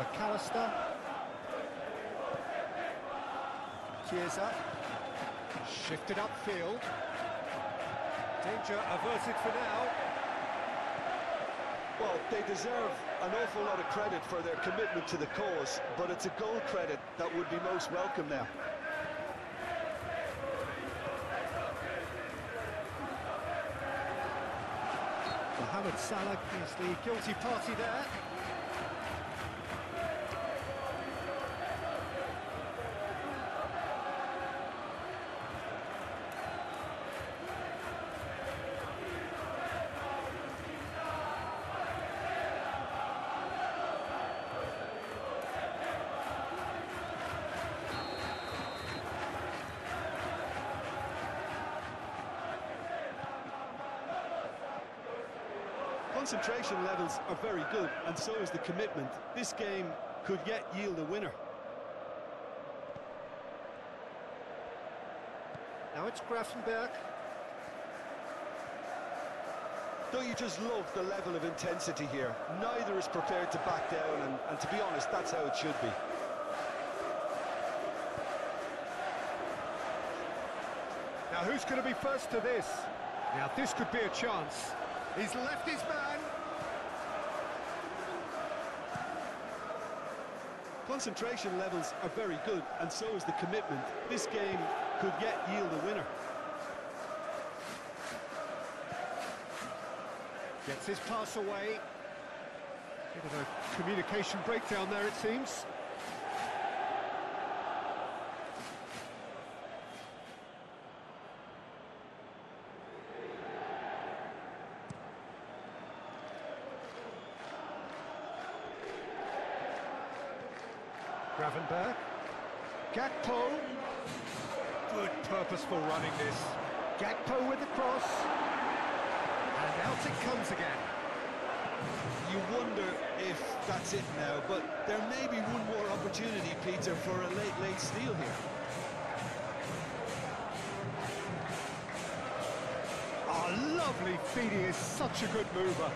McAllister. Chiesa. Shifted upfield. Danger averted for now. Well, they deserve an awful lot of credit for their commitment to the cause, but it's a goal credit that would be most welcome now. Mohamed Salah is the guilty party there. Concentration levels are very good, and so is the commitment. This game could yet yield a winner. Now it's Grafenberg. Don't you just love the level of intensity here? Neither is prepared to back down, and to be honest, that's how it should be. Now who's going to be first to this? Now this could be a chance. He's left his man. Concentration levels are very good, and so is the commitment. This game could yet yield a winner. Gets his pass away. Bit of a communication breakdown there, it seems. Gravenberg. Gakpo. Good purposeful running this. Gakpo with the cross. And out it comes again. You wonder if that's it now, but there may be one more opportunity, Peter, for a late steal here. Oh, lovely feed. He is such a good mover.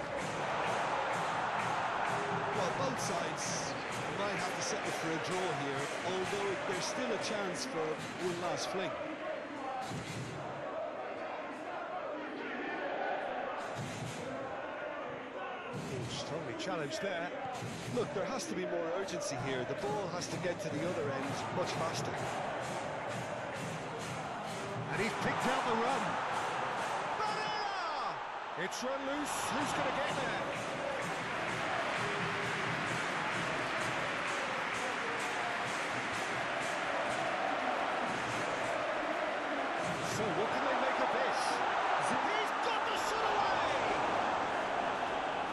Well, both sides might have to settle for a draw here, although there's still a chance for one last fling. Strongly challenged there. Look, there has to be more urgency here. The ball has to get to the other end much faster. And he's picked out the run. Barella! It's run loose. Who's going to get there? So what can they make of this? He's got the shot away!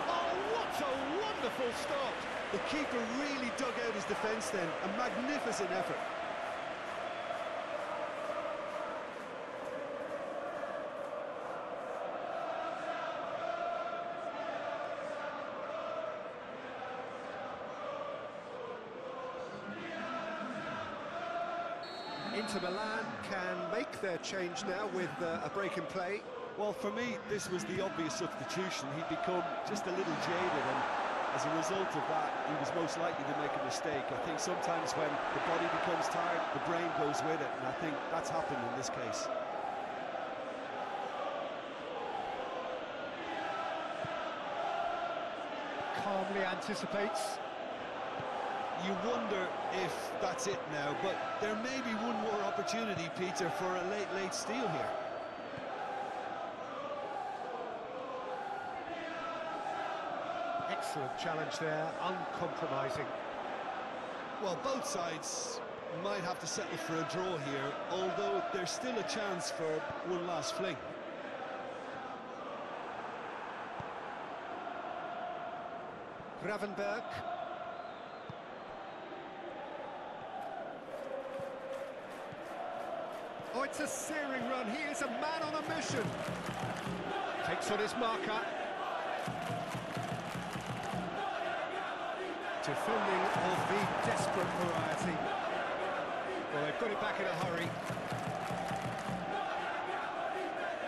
Oh, what a wonderful stop! The keeper really dug out his defence then. A magnificent effort. Inter Milan can make their change now with a break in play. Well, for me, this was the obvious substitution. He'd become just a little jaded, and as a result of that, he was most likely to make a mistake. I think sometimes when the body becomes tired, the brain goes with it, and I think that's happened in this case. Calmly anticipates. You wonder if that's it now, but there may be one more opportunity, Peter, for a late steal here. Excellent challenge there, uncompromising. Well, both sides might have to settle for a draw here, although there's still a chance for one last fling. Gravenberg. Oh, it's a searing run. He is a man on a mission. Takes on his marker. Defending of the desperate variety. Well, they've got it back in a hurry.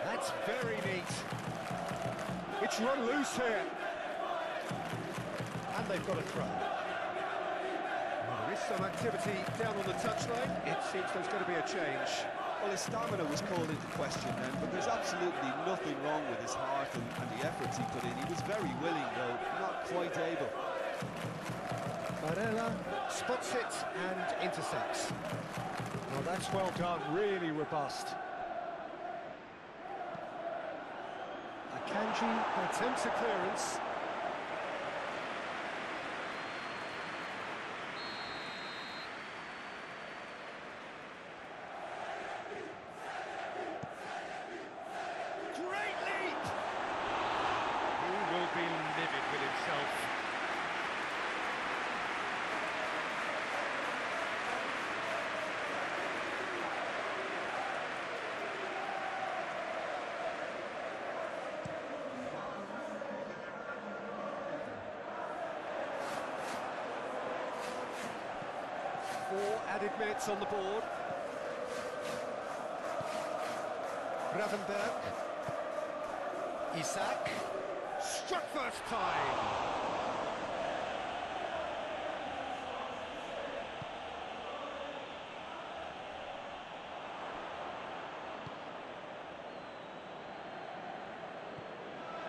That's very neat. It's run loose here. And they've got a throw. some activity down on the touchline. It seems there's going to be a change. Well, his stamina was called into question then, but there's absolutely nothing wrong with his heart and the efforts he put in. He was very willing, though, not quite able. Barella spots it and intercepts. Well, that's well done, really robust. Akanji attempts a clearance. Great leap! He will be livid with himself. Four added minutes on the board. Gravenberg. Isak. Struck first time.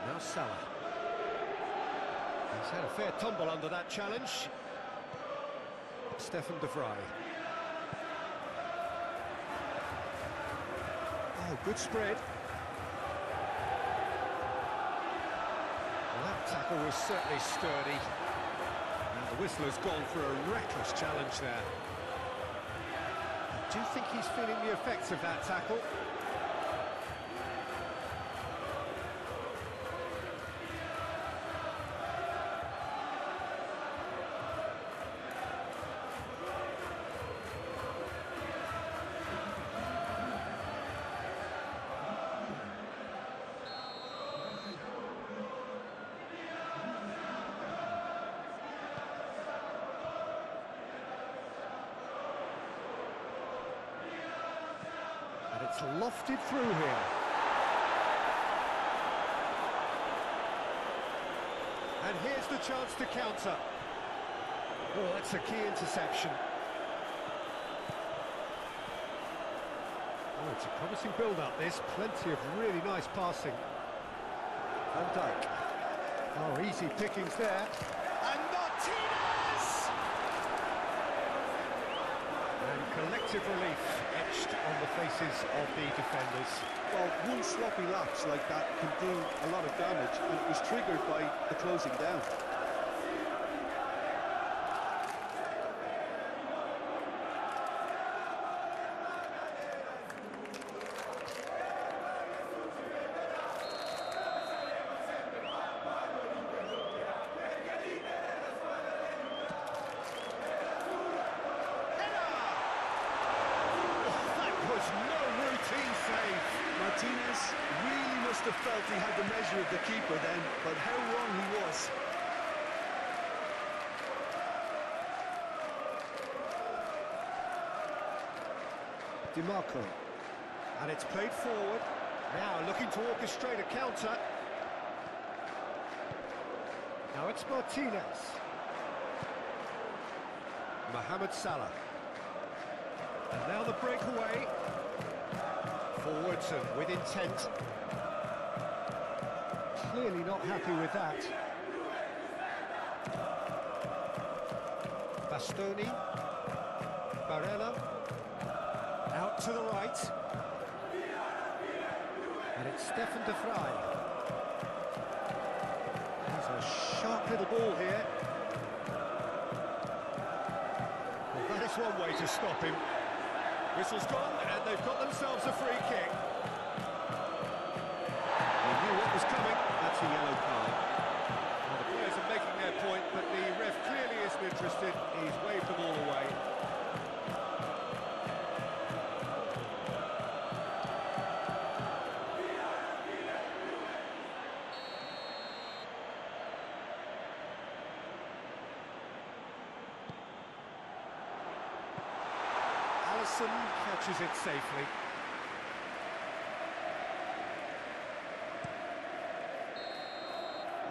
Now Salah. He's had a fair tumble under that challenge. Stefan de Vrij. Oh, good spread. Well, that tackle was certainly sturdy. And the whistle has gone for a reckless challenge there. I do think he's feeling the effects of that tackle. And it's lofted through here. And here's the chance to counter. Oh, that's a key interception. Oh, it's a promising build-up, this. Plenty of really nice passing. Van Dijk. Oh, easy pickings there. And Martinez! And collective relief etched on the faces of the defenders. Well, one sloppy lapse like that can do a lot of damage, and it was triggered by the closing down. Martinez really must have felt he had the measure of the keeper then, but how wrong he was. DiMarco. And it's played forward. Now looking to orchestrate a counter. Now it's Martinez. Mohamed Salah. And now the breakaway. Forwards and with intent. Clearly not happy with that. Bastoni. Barella. Out to the right. And it's Stefan de Vrij. He's a sharp little ball here. Well, that is one way to stop him. Whistle's gone, and they've got themselves a free kick. They knew what was coming. That's a yellow card. Well, the players are making their point, but the ref clearly isn't interested. He's waved them all away. Catches it safely.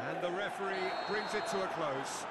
And the referee brings it to a close.